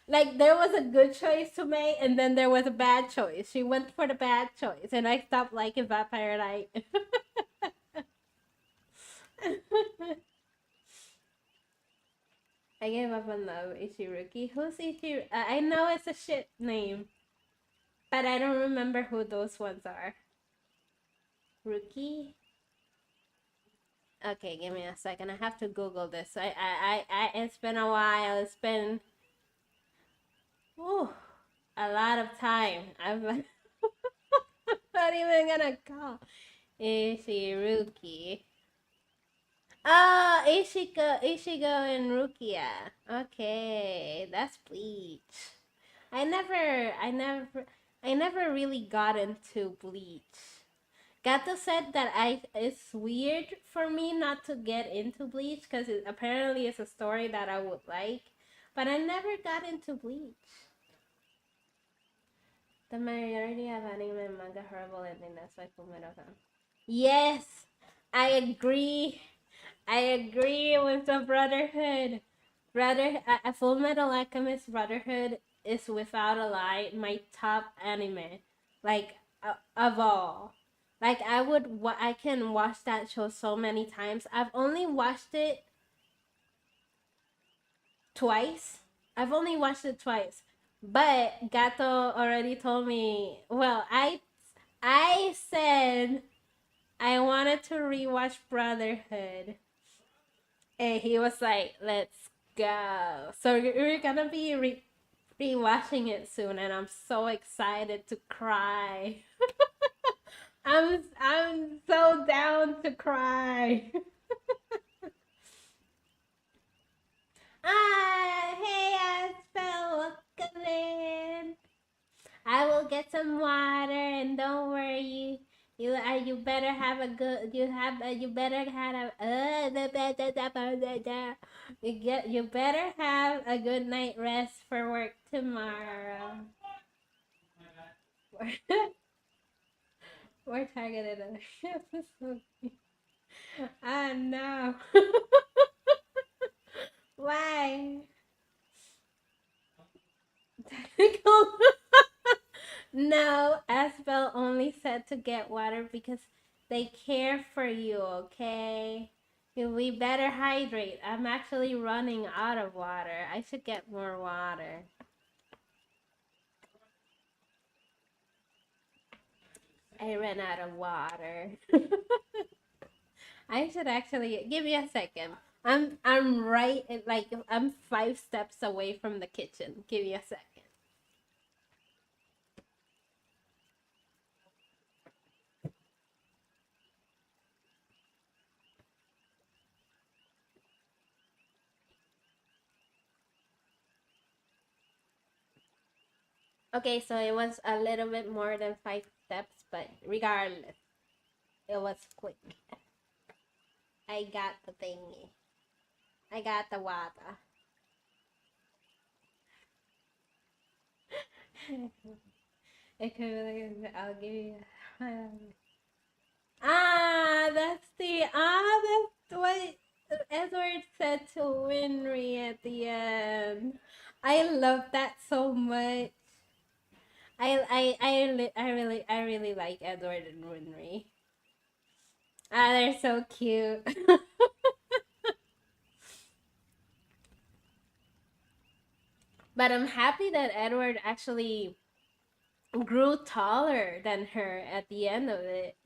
Like there was a good choice to make, and then there was a bad choice. She went for the bad choice, and I stopped liking Vampire Knight. I gave up on love, Ichiruki. Who's Ichiruki? I know it's a shit name, but I don't remember who those ones are. Rookie? Okay, give me a second. I have to Google this. It's been a while. It's been, whew, a lot of time. I'm not even gonna call. Ishiruki. Oh, Ishigo and Rukia. Okay, that's Bleach. I never, I never, I never really got into Bleach. Gato said that it's weird for me not to get into Bleach because apparently it's a story that I would like, but I never got into Bleach. The majority of anime and manga horrible ending. That's why Fullmetal. Yes, I agree. I agree with the Brotherhood. Full Metal Alchemist Brotherhood is without a lie my top anime, like of all. Like I can watch that show so many times. I've only watched it twice. I've only watched it twice, but Gato already told me. Well, I said I wanted to rewatch Brotherhood. And he was like, let's go. So we're gonna be rewatching it soon, and I'm so excited to cry. I'm so down to cry. Hey, I spell welcome. I will get some water, and don't worry, you better have a good you better have you better have a good night rest for work tomorrow. We're targeted other episode. Ah no. Why? Technical. No, Asbel only said to get water because they care for you, okay? We better hydrate. I'm actually running out of water. I should get more water. I ran out of water. I should actually give me a second. I'm right at, like I'm 5 steps away from the kitchen. Give me a second. Okay, so it was a little bit more than 5 steps, but regardless, it was quick. I got the thingy. I got the water. It could be like, I'll give you. That's what Edward said to Winry at the end. I love that so much. I really like Edward and Winry. They're so cute. But I'm happy that Edward actually grew taller than her at the end of it.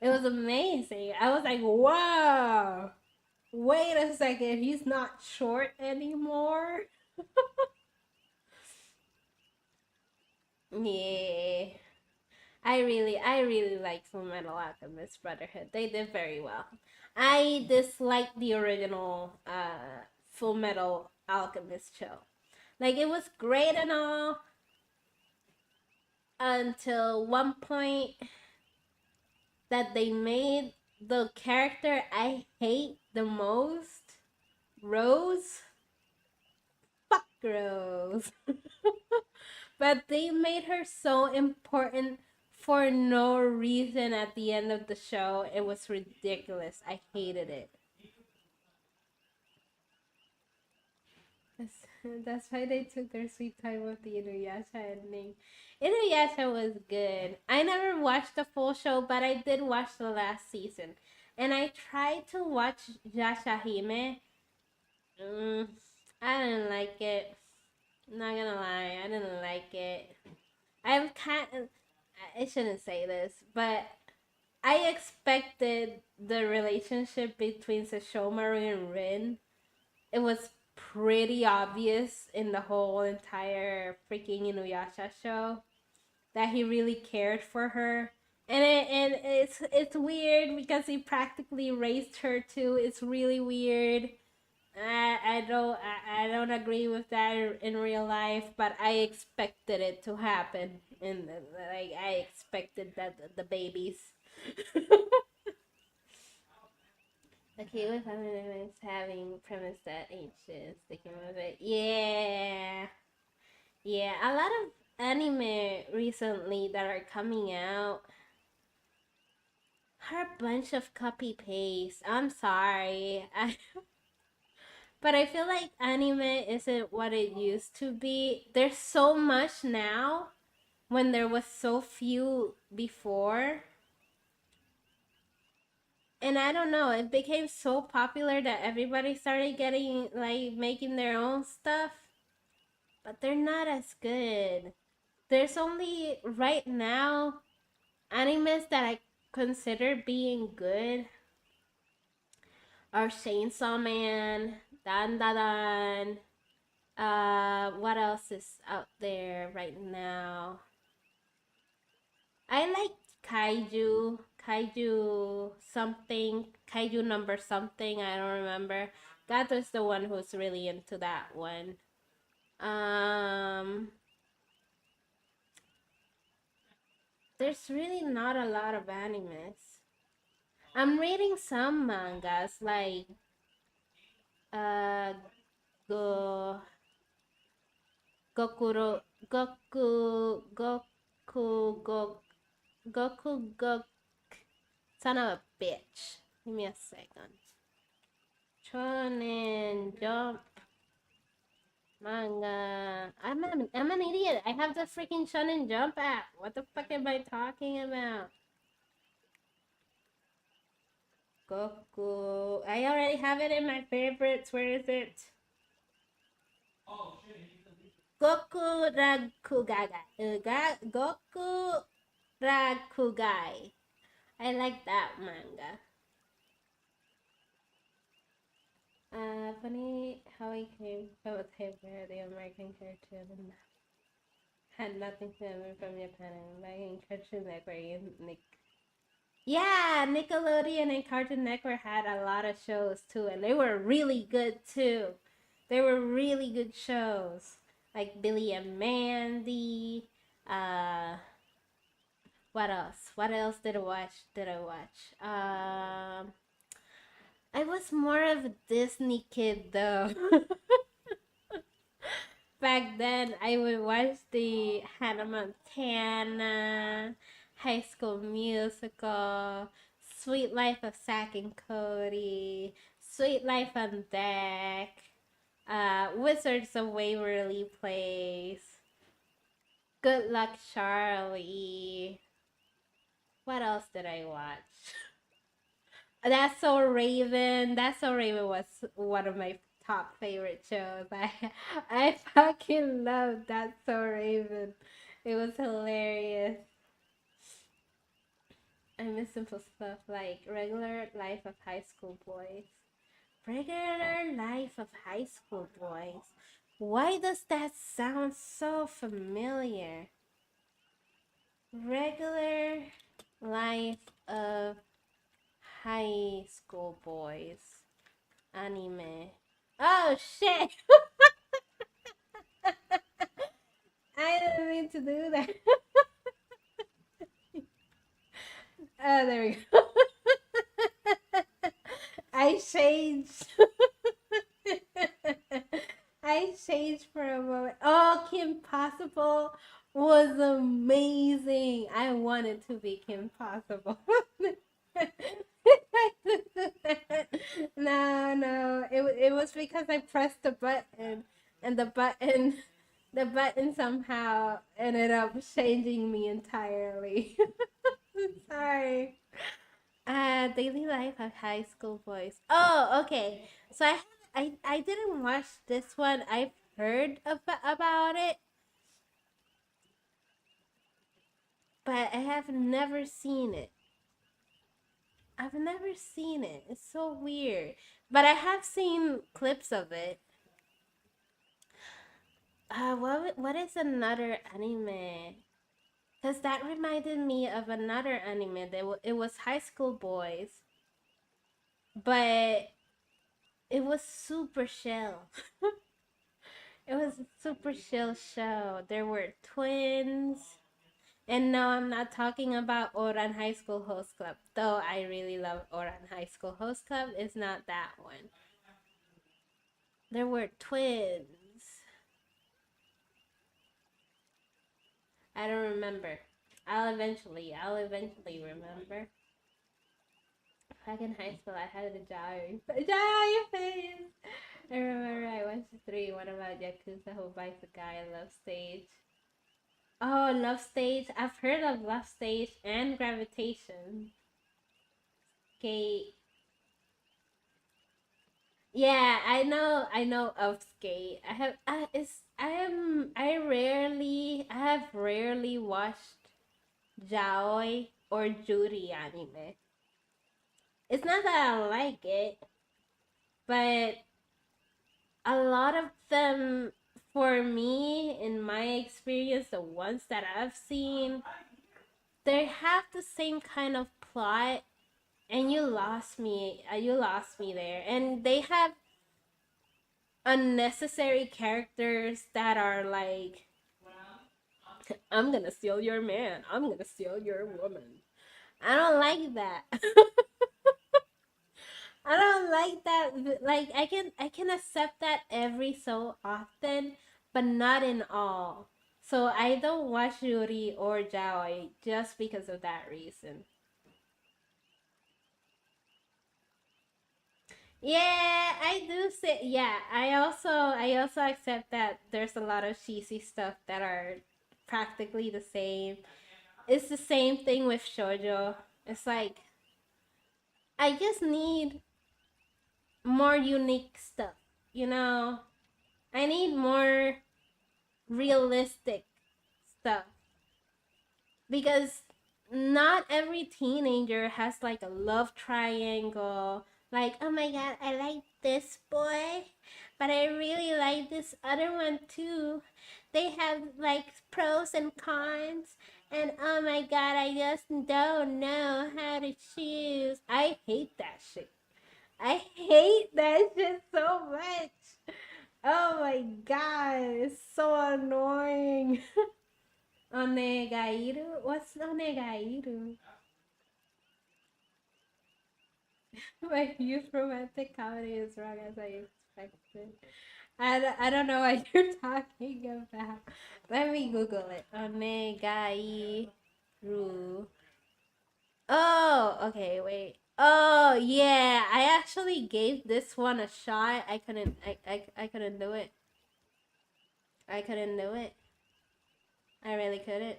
It was amazing. I was like, wow. Wait a second, he's not short anymore. Yeah. I really like Full Metal Alchemist Brotherhood. They did very well. I dislike the original Full Metal Alchemist show. Like it was great and all until one point that they made the character I hate the most, Rose. Fuck Rose. But they made her so important for no reason at the end of the show. It was ridiculous. I hated it. That's, that's why they took their sweet time with the Inuyasha ending. Inuyasha was good. I never watched the full show, but I did watch the last season. And I tried to watch Yashahime. Mm, I didn't like it. Not gonna lie, I didn't like it. I'm kind of, I shouldn't say this, but I expected the relationship between Sesshomaru and Rin. It was pretty obvious in the whole entire freaking Inuyasha show that he really cared for her. And it's weird because he practically raised her too. It's really weird. I don't agree with that in real life, but I expected it to happen, and like I expected that the babies. Okay, with anime having premise that ancient sticking with it. Yeah, yeah. A lot of anime recently that are coming out are a bunch of copy paste. I'm sorry, but I feel like anime isn't what it used to be. There's so much now when there was so few before. And I don't know, it became so popular that everybody started getting like making their own stuff, but they're not as good. There's only right now animes that I consider being good are Chainsaw Man, Dan Da Dan. What else is out there right now? I like Kaiju something, Kaiju number something. I don't remember. That was the one who's really into that one. Um, there's really not a lot of animes. I'm reading some mangas like uh Go Gokuro Goku Goku Go Goku Go son of a bitch. Give me a second. Shonen Jump manga. I'm an idiot. I have the freaking Shonen Jump app. What the fuck am I talking about? Goku. I already have it in my favorites. Where is it? Goku Rakugaga. Goku Rakugai. I like that manga. Funny how he came from a paper, the American cartoon, and had nothing to do from Japan and making Cartoon Network Nick. Yeah, Nickelodeon and Cartoon Network had a lot of shows too, and they were really good too. They were really good shows, like Billy and Mandy. Uh, what else? What else did I watch? I was more of a Disney kid though. Back then, I would watch the Hannah Montana, High School Musical, Sweet Life of Zack and Cody, Sweet Life on Deck, Wizards of Waverly Place, Good Luck Charlie. What else did I watch? That's So Raven. That's So Raven was one of my top favorite shows. I fucking love That's So Raven. It was hilarious. I miss simple stuff like Regular Life of High School Boys. Regular Life of High School Boys. Why does that sound so familiar? Regular Life of High School Boys anime. Oh shit! I didn't mean to do that. Oh, there we go. I changed. I changed for a moment. Oh, Kim Possible was amazing. I wanted to be Kim Possible. No, it was because I pressed the button. and the button somehow ended up changing me entirely. Sorry. Daily life of high school boys. Oh, okay. So I didn't watch this one. I've heard about it, but I have never seen it. I've never seen it. It's so weird. But I have seen clips of it. What is another anime? Because that reminded me of another anime. It was High School Boys, but it was super chill. It was a super chill show. There were twins. And no, I'm not talking about Oran High School Host Club. Though I really love Oran High School Host Club. It's not that one. There were twins. I don't remember. I'll eventually remember. Back in high school, I had a Jai face. I remember I watched three. One about Yakuza who bites a guy in Love Stage. Oh, Love Stage. I've heard of Love Stage and Gravitation. Skate. Yeah, I know of Skate. I have rarely watched Jaoi or Juri anime. It's not that I like it, but a lot of them, for me, in my experience, the ones that I've seen, they have the same kind of plot, and you lost me. You lost me there, and they have unnecessary characters that are like, I'm gonna steal your man. I'm gonna steal your woman. I don't like that. I don't like that. Like I can accept that every so often, but not in all. So I don't watch Yuri or Jaoi just because of that reason. Yeah, I do say yeah. I also accept that there's a lot of cheesy stuff that are practically the same. It's the same thing with shoujo. It's like I just need more unique stuff, you know? I need more realistic stuff because not every teenager has like a love triangle. Like, oh my god, I like this boy, but I really like this other one too. They have like pros and cons, and oh my god, I just don't know how to choose. I hate that shit. I hate that shit so much. Oh my god, it's so annoying. Onegairu? What's onegairu? My youth romantic comedy is wrong as I expected. I don't know what you're talking about. Let me Google it. Onegairu. Oh, okay, wait. Oh yeah, I actually gave this one a shot. I couldn't do it. I couldn't do it. I really couldn't.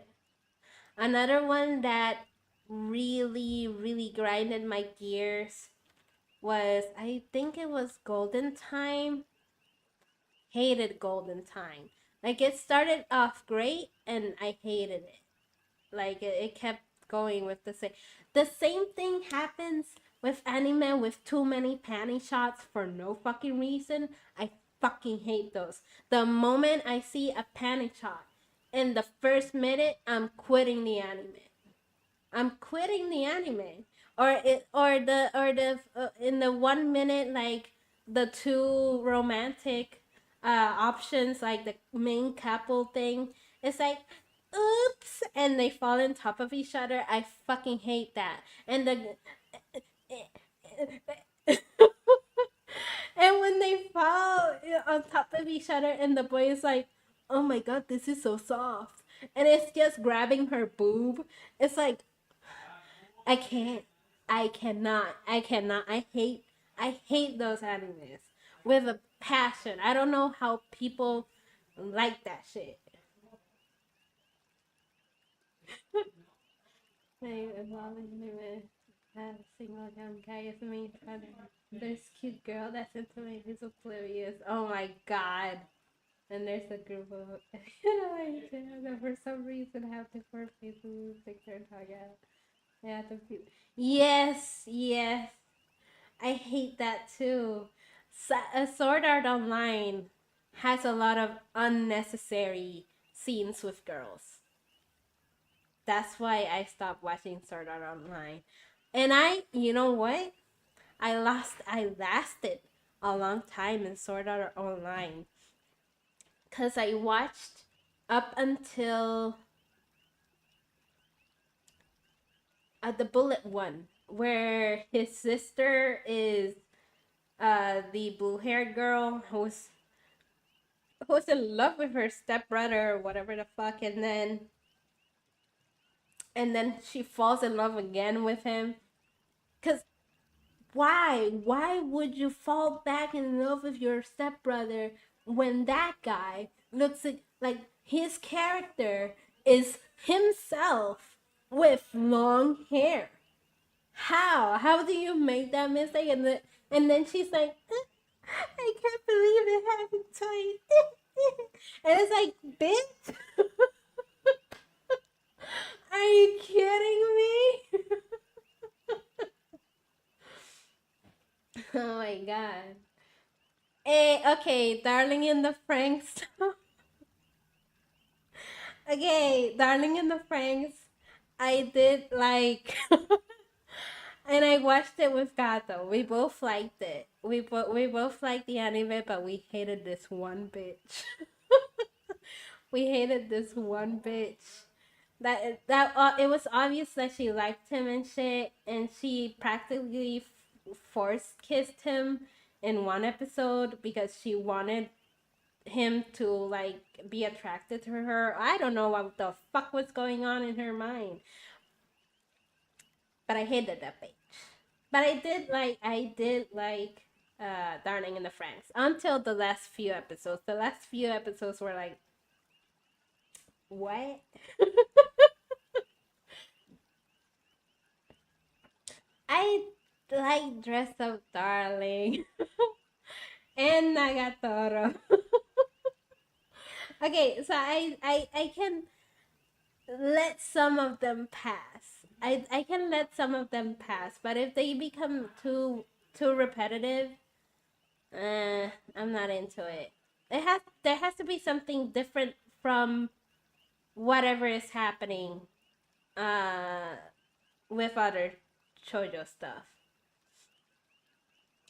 Another one that really grinded my gears was, I think it was Golden Time. Hated Golden Time. Like it started off great and I hated it. Like it kept going with the same thing happens with anime with too many panty shots for no fucking reason. I fucking hate those. The moment I see a panty shot in the first minute, I'm quitting the anime. I'm quitting the anime. Or in the 1 minute, like the two romantic options, like the main couple thing, it's like oops, and they fall on top of each other. I fucking hate that. And the and when they fall on top of each other, and the boy is like, oh my god, this is so soft, and it's just grabbing her boob. It's like, I can't. I cannot. I cannot. I hate those animes with a passion. I don't know how people like that shit. Like, as long as women have single young guy is main father. There's cute girl that's into me who's oblivious. Oh my god. And there's a group of that for some reason have different faces, take their tongue out. Yeah, the people. Yes, yes. I hate that too. Sword Art Online has a lot of unnecessary scenes with girls. That's why I stopped watching Sword Art Online. And you know what? I lasted a long time in Sword Art Online because I watched up until the bullet one, where his sister is the blue haired girl who's in love with her stepbrother or whatever the fuck, and then she falls in love again with him. Cause why would you fall back in love with your stepbrother when that guy looks like his character is himself with long hair? How do you make that mistake? And then she's like, I can't believe it happened twice. And it's like, bitch, are you kidding me? Oh my god. Hey, okay, Darling in the Franks. Okay, Darling in the Franks. I did like, and I watched it with Gato. We both liked it. We both liked the anime, but we hated this one bitch. We hated this one bitch. That it was obvious that she liked him and shit, and she practically forced kissed him in one episode because she wanted him to like be attracted to her. I don't know what the fuck was going on in her mind, but I hated that bitch. But I did like Darling in the Franks until the last few episodes. The last few episodes were like, what? I like Dress Up Darling and Nagatoro. Okay, so I can let some of them pass. I can let some of them pass, but if they become too repetitive, I'm not into it. There has to be something different from whatever is happening uh with other shoujo stuff.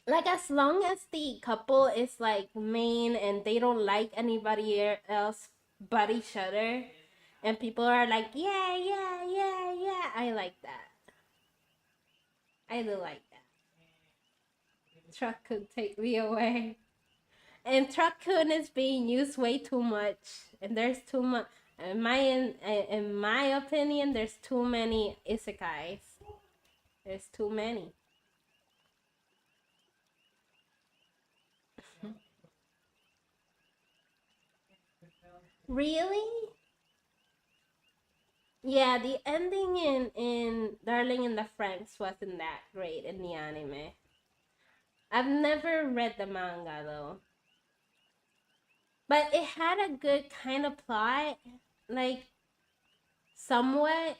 Like as long as the couple is like main and they don't like anybody else but each other, and people are like, yeah, yeah, yeah, yeah, I like that. I do like that. Truck could take me away. And Truck-kun is being used way too much, and there's too much. In my opinion, there's too many isekais. There's too many. Really? Yeah, the ending in Darling in the Franxx wasn't that great in the anime. I've never read the manga though, but it had a good kind of plot, like somewhat,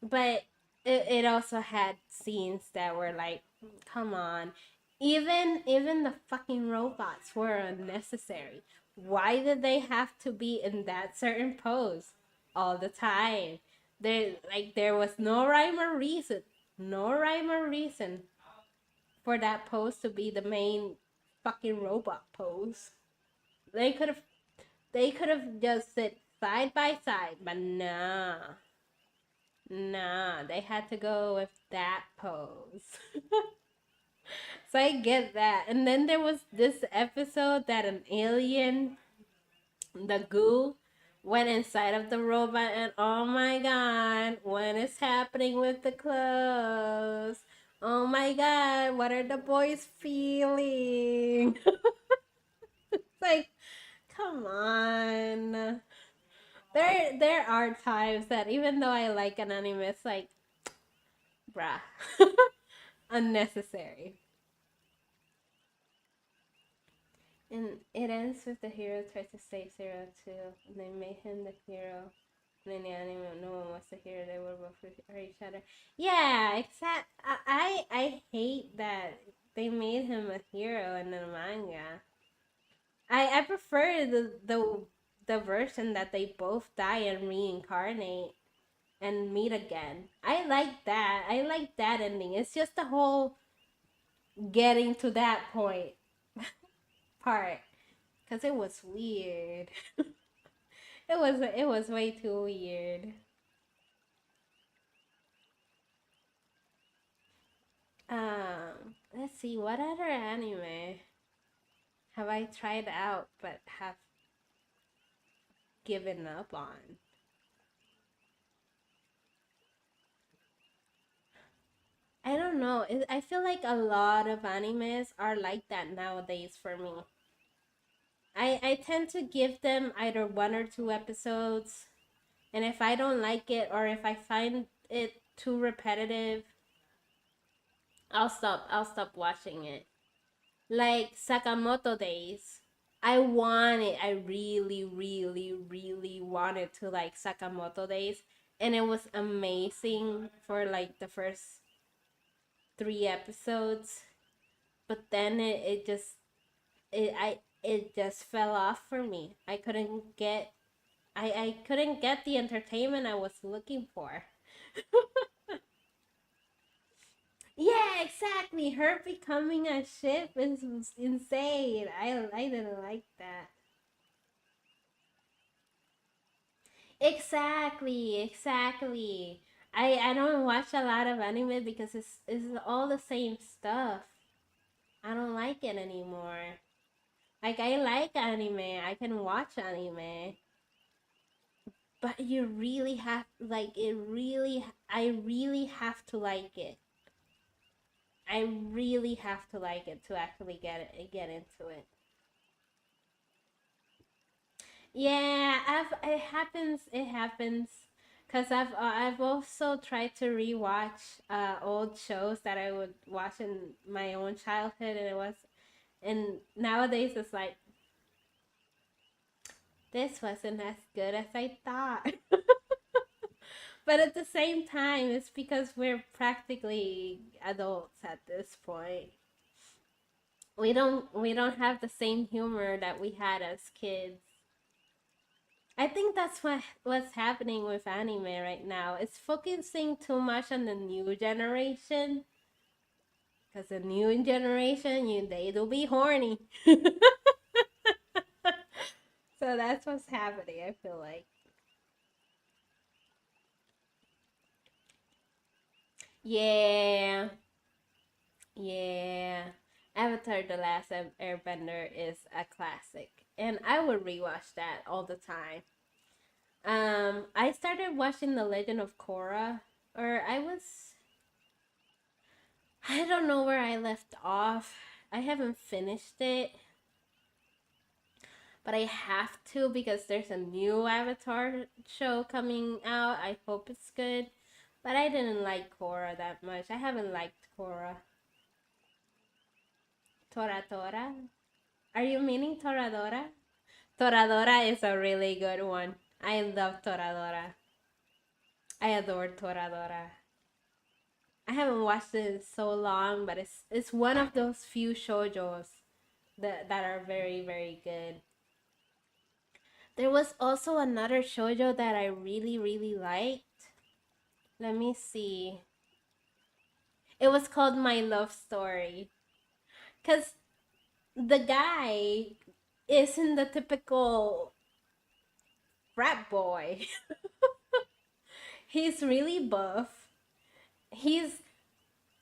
but it also had scenes that were like, come on. Even the fucking robots were unnecessary. Why did they have to be in that certain pose all the time? There was no rhyme or reason. No rhyme or reason for that pose to be the main fucking robot pose. They could have just sit side by side, but nah. Nah, they had to go with that pose. So I get that. And then there was this episode that an alien, the goo, went inside of the robot, and oh my god, what is happening with the clothes? Oh my god, what are the boys feeling? It's like, come on. There are times that even though I like an anime, it's like, bruh, unnecessary. And it ends with the hero tries to save Zero too. And they made him the hero. And in the anime, no one was the hero. They were both for each other. Yeah, exact. I hate that they made him a hero in the manga. I prefer the version that they both die and reincarnate and meet again. I like that. I like that ending. It's just the whole getting to that point part because it was weird. It was way too weird. Let's see what other anime have I tried out but have given up on. I don't know. I feel like a lot of animes are like that nowadays for me. I tend to give them either one or two episodes, and if I don't like it or if I find it too repetitive, I'll stop. I'll stop watching it. Like Sakamoto Days. I wanted, I really, really, really wanted to like Sakamoto Days, and it was amazing for like the first 3 episodes, but then it just fell off for me. I couldn't get the entertainment I was looking for. Yeah, exactly. Her becoming a ship is insane. I didn't like that. Exactly, exactly. I don't watch a lot of anime because it's all the same stuff. I don't like it anymore. Like I like anime. I can watch anime. But you really have like it really I really have to like it. I really have to like it to actually get into it. Yeah, it happens cuz I've also tried to rewatch old shows that I would watch in my own childhood and nowadays it's like this wasn't as good as I thought. But at the same time, it's because we're practically adults at this point. We don't have the same humor that we had as kids. I think that's what's happening with anime right now. It's focusing too much on the new generation. Cause the new generation, they do be horny. So that's what's happening. I feel like. Yeah, yeah. Avatar: The Last Airbender is a classic, and I would rewatch that all the time. I started watching The Legend of Korra, or I don't know where I left off. I haven't finished it, but I have to because there's a new Avatar show coming out. I hope it's good, but I didn't like Korra that much. I haven't liked Korra. Tora Tora? Are you meaning Toradora? Toradora is a really good one. I love Toradora. I adore Toradora. I haven't watched it in so long, but it's one of those few shoujos that are very very good. There was also another shoujo that I really really liked. Let me see. It was called My Love Story. Cause the guy isn't the typical frat boy. He's really buff. He's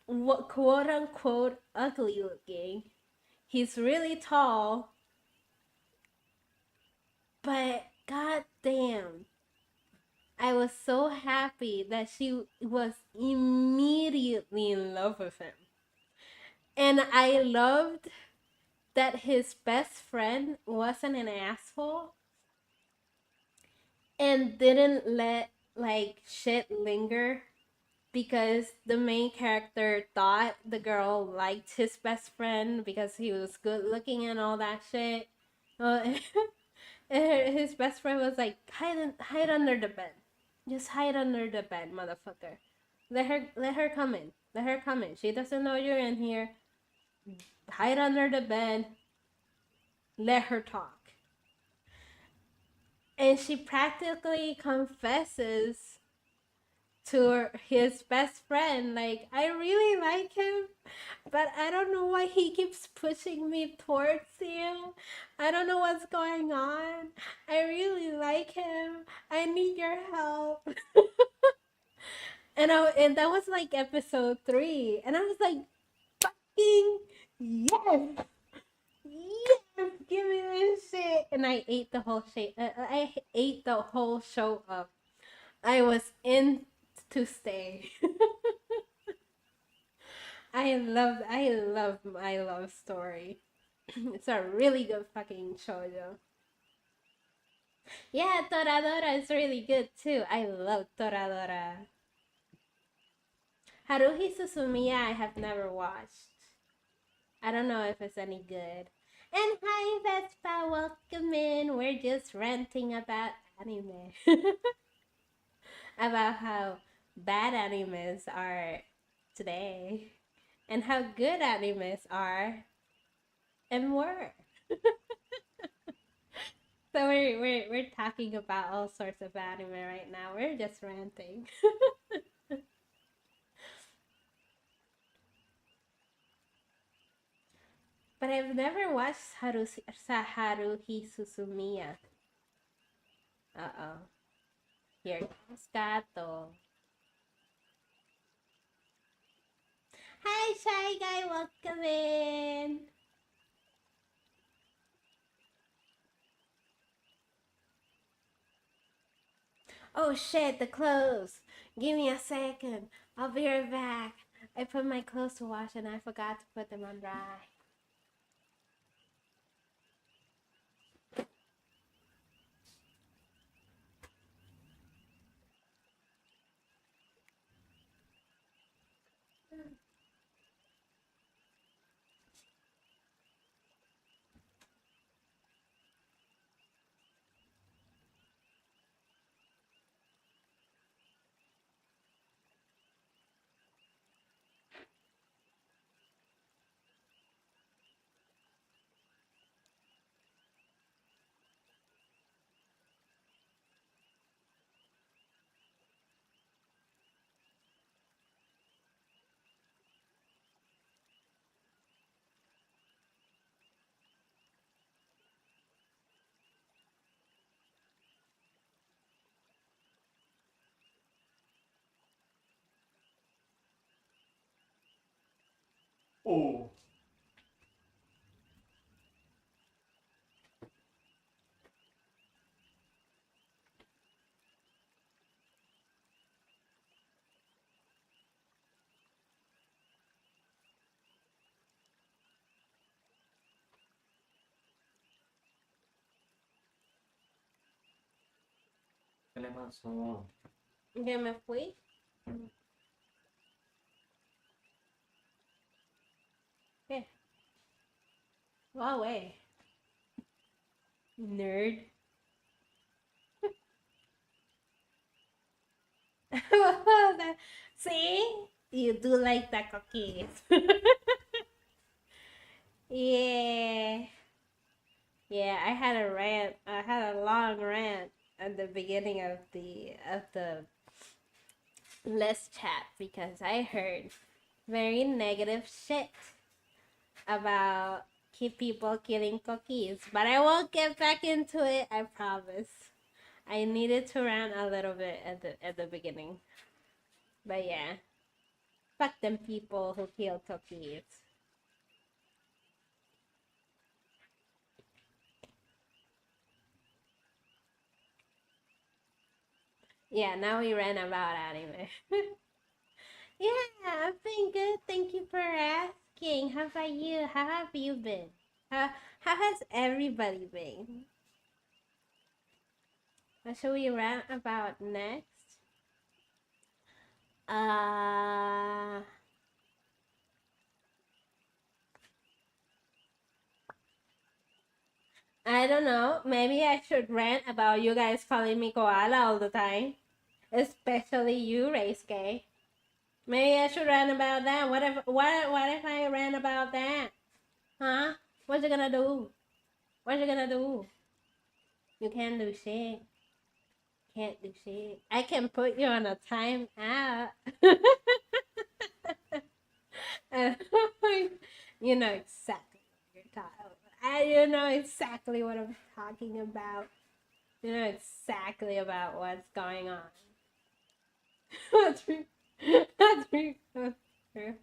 what quote unquote ugly looking. He's really tall, but god damn, I was so happy happy that she was immediately in love with him. And I loved that his best friend wasn't an asshole and didn't let like shit linger because the main character thought the girl liked his best friend because he was good looking and all that shit. Uh, his best friend was like, hide under the bed. Just hide under the bed, motherfucker. Let her come in. Let her come in. She doesn't know you're in here. Hide under the bed. Let her talk. And she practically confesses to his best friend, like, I really like him, but I don't know why he keeps pushing me towards you. I don't know what's going on. I really like him. I need your help. And that was like episode 3, and I was like, fucking yes. Yes, give me this shit. And I ate the whole shit. I ate the whole show up. I was in to stay. I love my love story. It's a really good fucking show, though. Yeah, Toradora is really good too. I love Toradora. Haruhi Suzumiya I have never watched. I don't know if it's any good. And hi Vespa, welcome in. We're just ranting about anime. About how bad animes are today. And how good animes are and were. So we're talking about all sorts of anime right now. We're just ranting. But I've never watched Haruhi Suzumiya. Uh-oh. Here comes Gato. Hi, Shy Guy. Welcome in. Oh, shit. The clothes. Give me a second. I'll be right back. I put my clothes to wash and I forgot to put them on dry. Oh. ¿Qué le pasó? ¿Ya me fui? ¿Qué? Go away. Nerd. See? You do like the cookies. Yeah. Yeah, I had a rant. I had a long rant at the beginning of the let's chat because I heard very negative shit about keep people killing cookies. But I won't get back into it, I promise. I needed to rant a little bit at the beginning. But yeah. Fuck them people who kill cookies. Yeah, now we ran about anime. Yeah, I've been good. Thank you for asking. How about you? How have you been? How has everybody been? What should we rant about next? Uh, I don't know. Maybe I should rant about you guys calling me koala all the time, especially you, Reisuke. Maybe I should rant about that. What if I rant about that? Huh? What you gonna do? What you gonna do? You can't do shit. Can't do shit. I can put you on a timeout. You know exactly what you're talking about. You know exactly what I'm talking about. You know exactly about what's going on. That's true. That's true. That's true.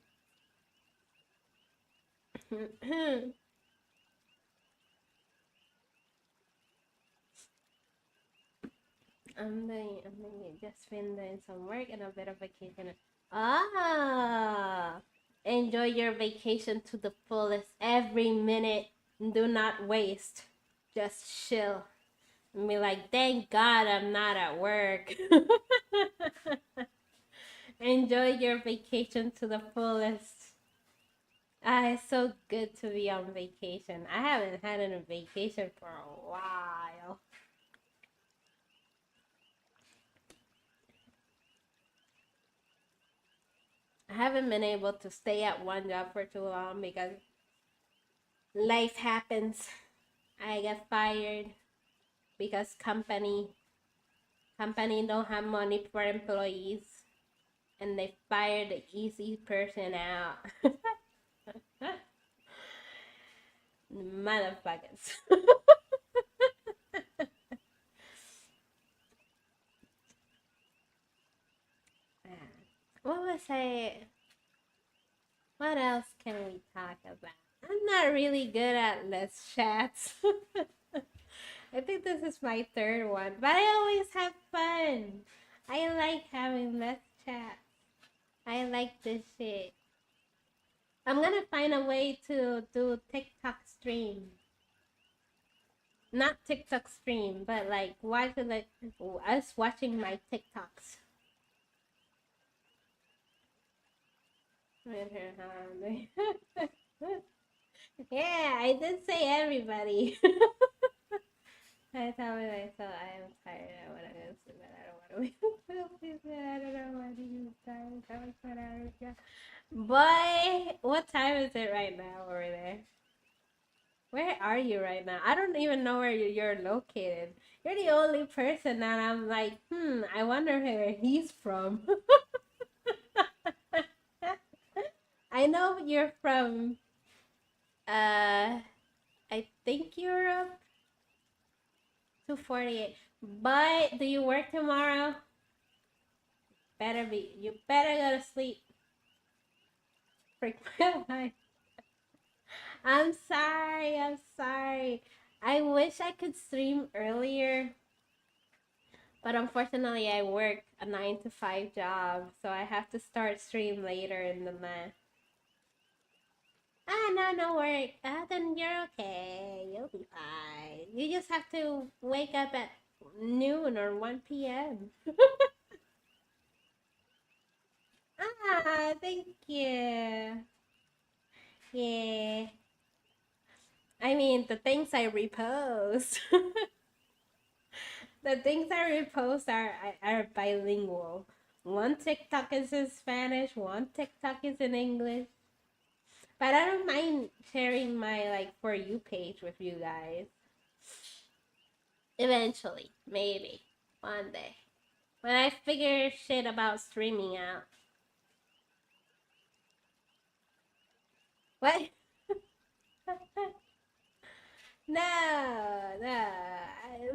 Just been doing some work and a bit of vacation. Ah, enjoy your vacation to the fullest. Every minute, do not waste. Just chill and be like, thank God I'm not at work. Enjoy your vacation to the fullest. Ah, it's so good to be on vacation. I haven't had a vacation for a while. I haven't been able to stay at one job for too long because life happens. I get fired because company don't have money for employees and they fire the easy person out. Motherfuckers. What was I? What else can we talk about? I'm not really good at let's chats. I think this is my third one, but I always have fun. I like having let's chat. I like this shit. I'm gonna find a way to do TikTok stream. Not TikTok stream, but like watching like us watching my TikToks. Yeah, I did say everybody. I tell me myself I am tired. I want to go sleep, but I don't want to wake up. Please, I don't know why I'm tired. That was 4 hours. Yeah. Boy, what time is it right now over there? Where are you right now? I don't even know where you're located. You're the only person that I'm like, I wonder where he's from. I know you're from, I think Europe, 248. But do you work tomorrow? You better go to sleep. Freak my life. I'm sorry. I wish I could stream earlier, but unfortunately I work a 9 to 5 job, so I have to start stream later in the night. No, no worry. Then you're okay. You'll be fine. You just have to wake up at noon or 1 p.m. Thank you. Yeah. I mean, the things I repost. The things I repost are bilingual. One TikTok is in Spanish, one TikTok is in English. But I don't mind sharing my like for you page with you guys. Eventually, maybe one day when I figure shit about streaming out. What? No.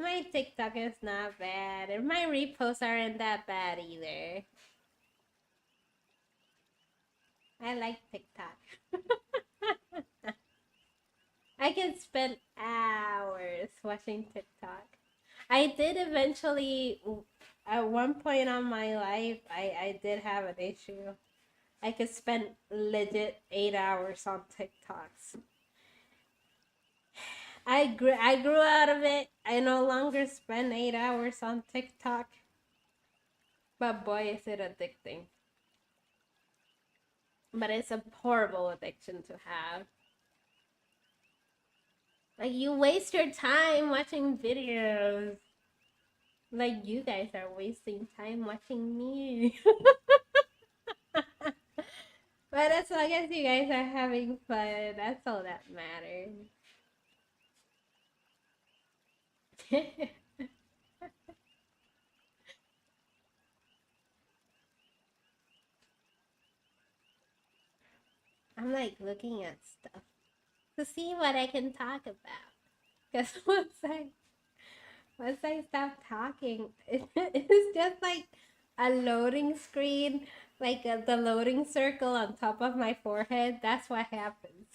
My TikTok is not bad, and my reposts aren't that bad either. I like TikTok. I can spend hours watching TikTok. I did eventually. at one point on my life, I did have an issue. I could spend legit 8 hours on TikToks. I grew out of it. I no longer spend 8 hours on TikTok. But boy, is it addicting. But it's a horrible addiction to have. Like, you waste your time watching videos. Like, you guys are wasting time watching me. But as long as you guys are having fun, that's all that matters. I'm like looking at stuff to see what I can talk about. Because once I stop talking, it's just like a loading screen, like the loading circle on top of my forehead. That's what happens.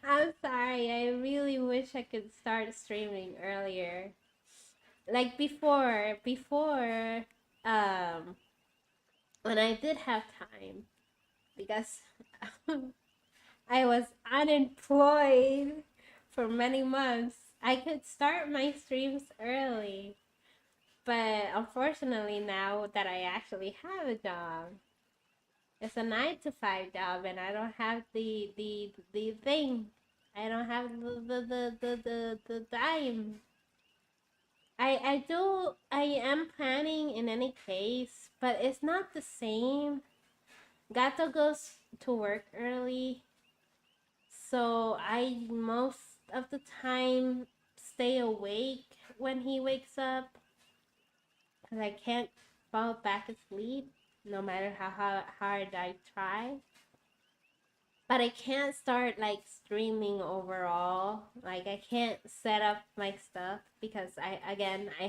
I'm sorry. I really wish I could start streaming earlier. Like before, um, when I did have time, because I was unemployed for many months. I could start my streams early, but unfortunately, now that I actually have a job, it's a 9 to 5 job, and I don't have the thing. I don't have the time. I am planning in any case, but it's not the same. Gato goes to work early, so I most of the time stay awake when he wakes up because I can't fall back asleep no matter how hard I try. But I can't start like streaming overall. Like, I can't set up my stuff because I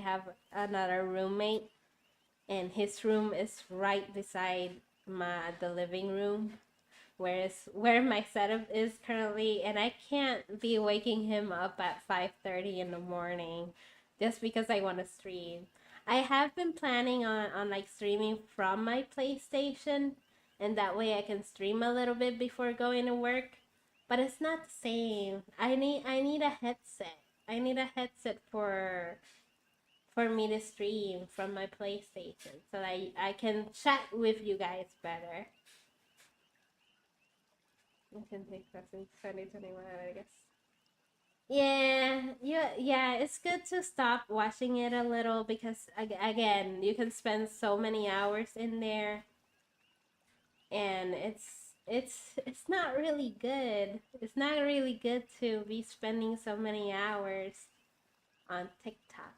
have another roommate, and his room is right beside the living room, where my setup is currently, and I can't be waking him up at 5:30 in the morning just because I want to stream. I have been planning on like streaming from my PlayStation, and that way I can stream a little bit before going to work, but it's not the same. I need a headset. I need a headset for me to stream from my PlayStation so that I can chat with you guys better. I can take that since 2021, I guess. Yeah, it's good to stop watching it a little because again, you can spend so many hours in there, and it's not really good. It's not really good to be spending so many hours on TikTok.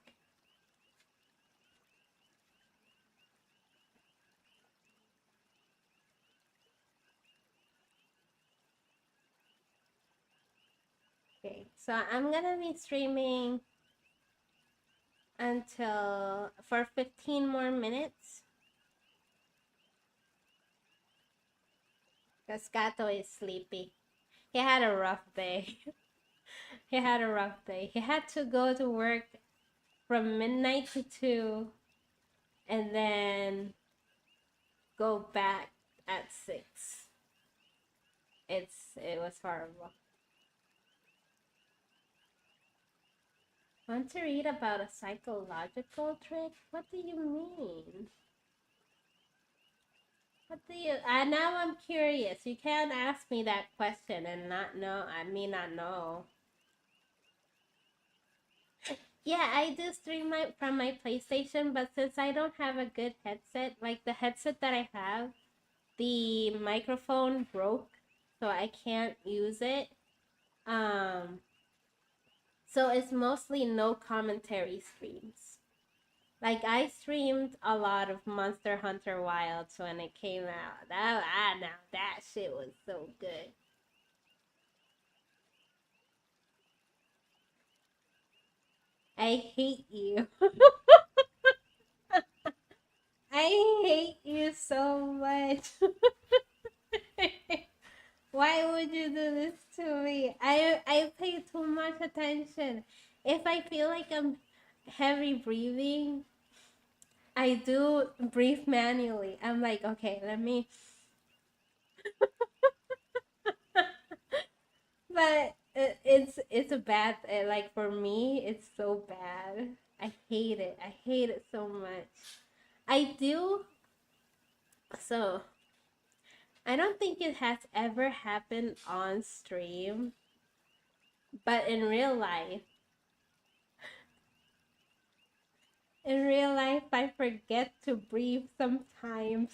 Okay, so I'm gonna be streaming until for 15 more minutes because Gato is sleepy. He had a rough day. He had a rough day. He had to go to work from midnight to 2 and then go back at 6. It was horrible. Want to read about a psychological trick? What do you mean? What do you now I'm curious. You can't ask me that question and not know. I mean, not know. Yeah, I do stream from my PlayStation, but since I don't have a good headset, like the headset that I have, the microphone broke, so I can't use it. Um, so it's mostly no commentary streams. Like, I streamed a lot of Monster Hunter Wilds when it came out. Now that shit was so good. I hate you. I hate you so much. Why would you do this to me? I pay too much attention. If I feel like I'm heavy breathing, I do breathe manually. I'm like, okay, let me. But it's a bad like for me. It's so bad. I hate it. I hate it so much. I do. So I don't think it has ever happened on stream, but in real life, I forget to breathe sometimes.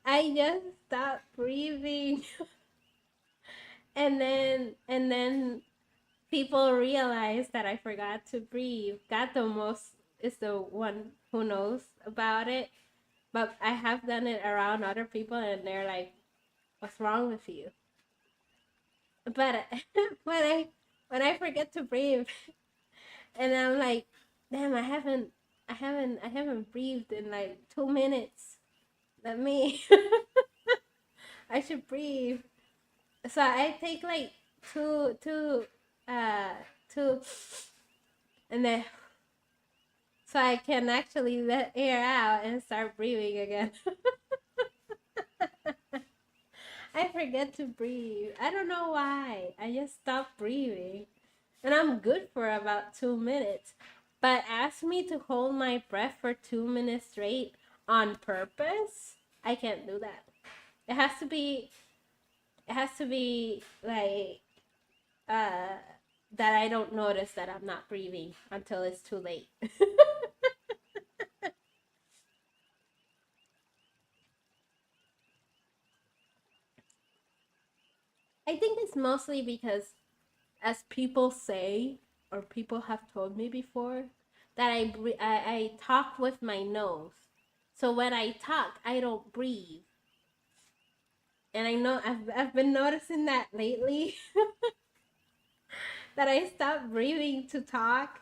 I just stop breathing, and then people realize that I forgot to breathe. God the most is the one who knows about it, but I have done it around other people, and they're like, "What's wrong with you?" But when I when I forget to breathe, and I'm like, "Damn, I haven't breathed in like 2 minutes. Let me, I should breathe." So I take like uh, two, and then so I can actually let air out and start breathing again. I forget to breathe. I don't know why. I just stop breathing. And I'm good for about 2 minutes. But ask me to hold my breath for 2 minutes straight on purpose. I can't do that. It has to be like uh that I don't notice that I'm not breathing until it's too late. I think it's mostly because, as people say, or people have told me before, that I talk with my nose. So when I talk, I don't breathe. And I know I've been noticing that lately, that I stop breathing to talk.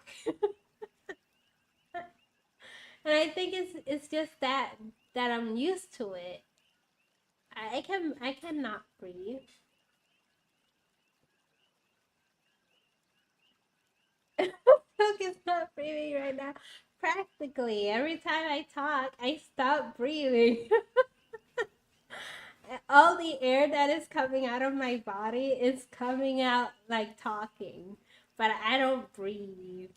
And I think it's just that I'm used to it. I cannot breathe. Silk is not breathing right now. Practically every time I talk, I stop breathing. All the air that is coming out of my body is coming out like talking, but I don't breathe.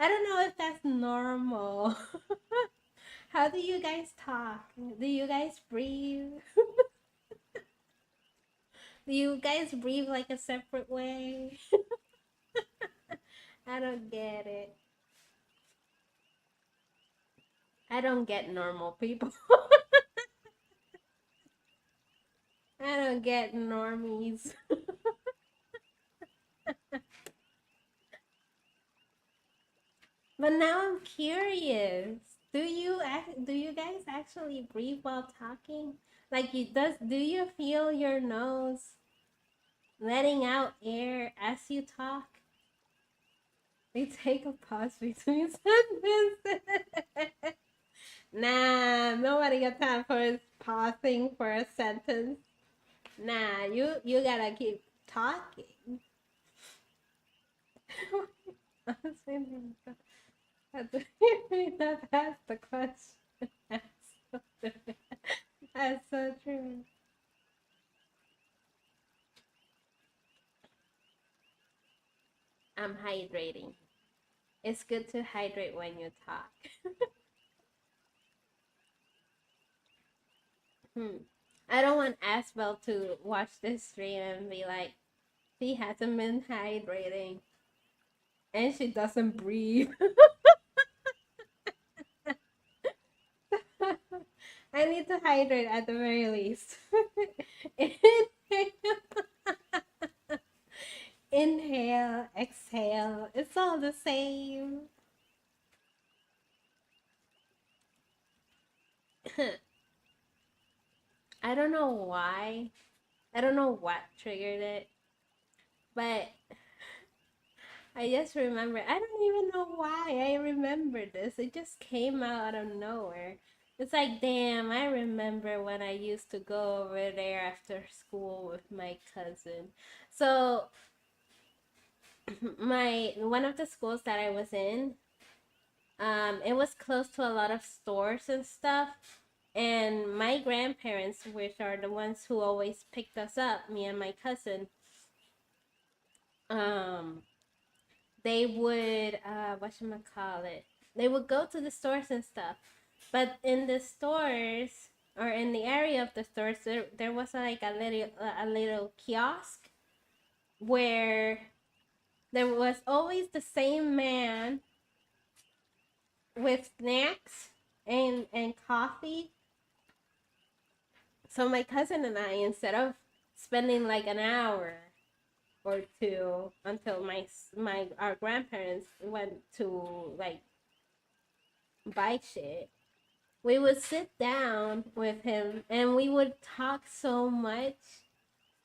I don't know if that's normal. How do you guys talk? Do you guys breathe? Do you guys breathe like a separate way? I don't get it. I don't get normal people. I don't get normies. But now I'm curious. Do you guys actually breathe while talking? Like do you feel your nose letting out air as you talk? We take a pause between sentences. Nah, nobody got time for pausing for a sentence. Nah, you gotta keep talking. That's that's the question. That's so true. That's so true. I'm hydrating. It's good to hydrate when you talk. Hmm. I don't want Asbel to watch this stream and be like, she hasn't been hydrating and she doesn't breathe. I need to hydrate at the very least. Inhale, exhale. It's all the same. I don't know why. I don't know what triggered it, but I just remember. I don't even know why I remember this. It just came out of nowhere. It's like, damn, I remember when I used to go over there after school with my cousin. So, my one of the schools that I was in, it was close to a lot of stores and stuff. And my grandparents, which are the ones who always picked us up, me and my cousin, um, they would call it? They would go to the stores and stuff. But in the stores or in the area of the stores, there was like a little kiosk where there was always the same man with snacks and coffee. So my cousin and I, instead of spending like an hour or two until my our grandparents went to like buy shit, we would sit down with him and we would talk so much.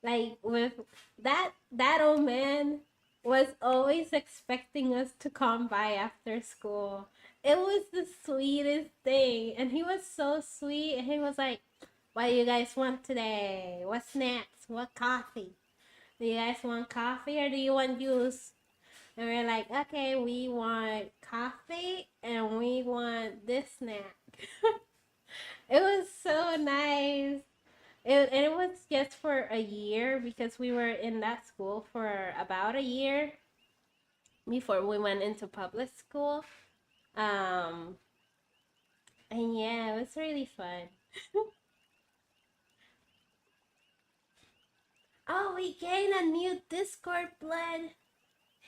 Like with that old man was always expecting us to come by after school. It was the sweetest thing. And he was so sweet. And he was like, what do you guys want today? What snacks? What coffee? Do you guys want coffee or do you want juice? And we're like, okay, we want coffee and we want this snack. It was so nice. And it was just for a year because we were in that school for about a year before we went into public school. Um, and yeah, it was really fun. Oh, we gained a new Discord blood.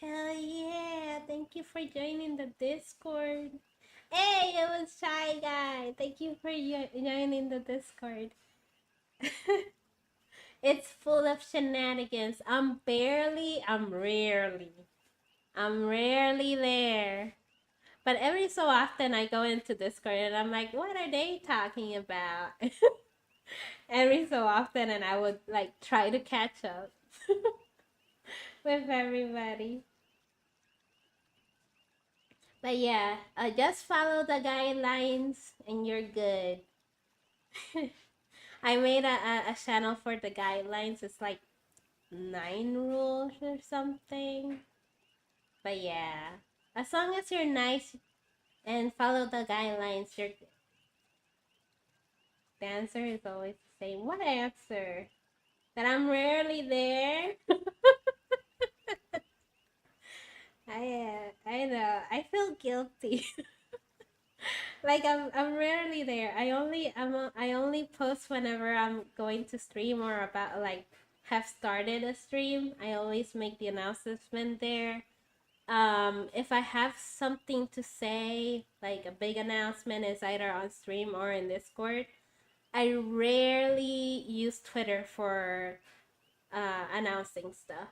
Hell yeah. Thank you for joining the Discord. Hey, it was Shy Guy. Thank you for joining the Discord. It's full of shenanigans. I'm rarely there. But every so often I go into Discord and I'm like, what are they talking about? Every so often, and I would like try to catch up with everybody. But yeah, just follow the guidelines and you're good. I made a channel for the guidelines. It's like 9 rules or something. But yeah, as long as you're nice and follow the guidelines, you're good. The answer is always the same. What answer? That I'm rarely there. I know. I feel guilty. Like I'm rarely there. I only post whenever I'm going to stream or about like have started a stream. I always make the announcement there. If I have something to say, like a big announcement is either on stream or in Discord. I rarely use Twitter for announcing stuff.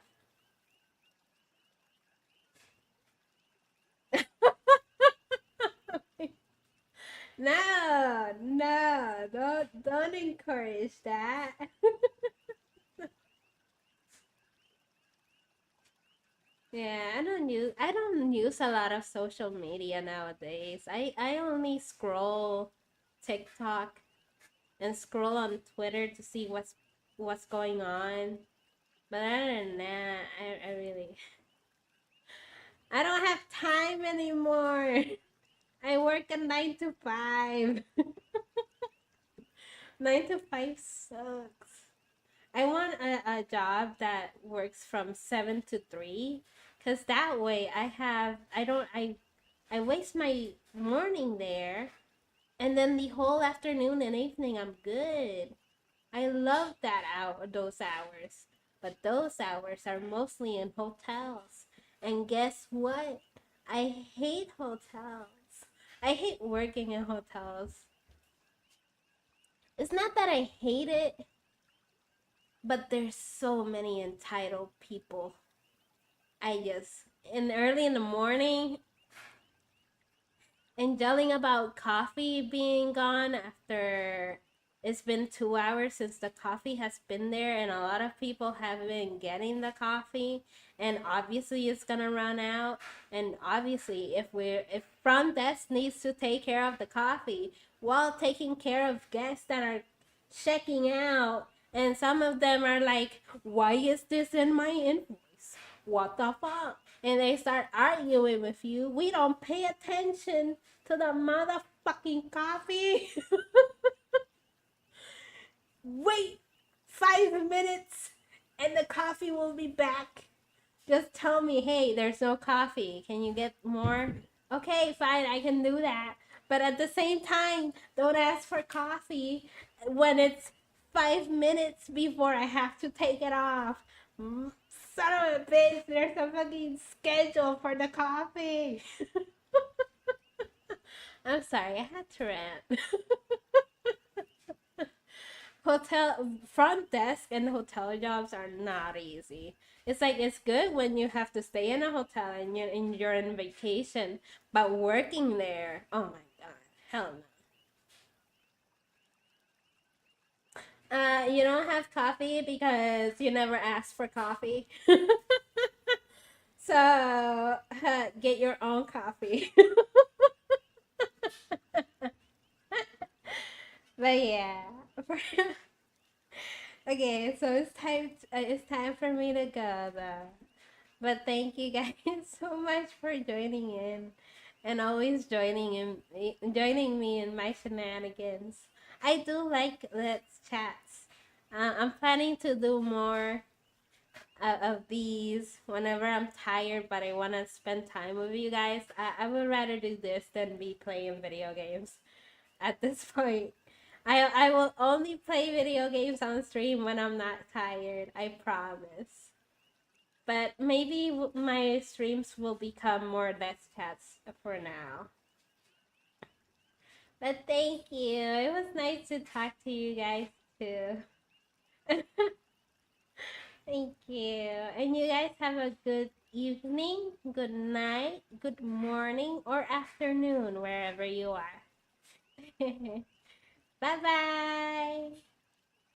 No, no, don't encourage that. Yeah, I don't use a lot of social media nowadays. I only scroll TikTok and scroll on Twitter to see what's going on. But other than that, I really I don't have time anymore. I work a 9 to 5. 9 to 5 sucks. I want a job that works from 7 to 3, cause that way I waste my morning there, and then the whole afternoon and evening I'm good. I love those hours, but those hours are mostly in hotels. And guess what? I hate hotels. I hate working in hotels. It's not that I hate it, but there's so many entitled people. And early in the morning and yelling about coffee being gone after It's been 2 hours since the coffee has been there, and a lot of people have been getting the coffee. And obviously, it's gonna run out. And obviously, if front desk needs to take care of the coffee while taking care of guests that are checking out, and some of them are like, "Why is this in my invoice? What the fuck?" And they start arguing with you. We don't pay attention to the motherfucking coffee. Wait 5 minutes and the coffee will be back. Just tell me, hey, there's no coffee. Can you get more? Okay, fine, I can do that. But at the same time, don't ask for coffee when it's 5 minutes before I have to take it off. Son of a bitch, there's a fucking schedule for the coffee. I'm sorry, I had to rant. Hotel front desk and hotel jobs are not easy. It's like it's good when you have to stay in a hotel and you're in vacation, but working there, oh my god, hell no. You don't have coffee because you never asked for coffee. So get your own coffee. But yeah. Okay, so it's time for me to go though. But thank you guys so much for joining in and always joining me in my shenanigans. I do like Let's Chats. I'm planning to do more of these whenever I'm tired, but I want to spend time with you guys. I would rather do this than be playing video games at this point. I will only play video games on stream when I'm not tired. I promise. But maybe my streams will become more Let's Chats for now. But thank you. It was nice to talk to you guys too. Thank you. And you guys have a good evening, good night, good morning, or afternoon, wherever you are. Bye bye.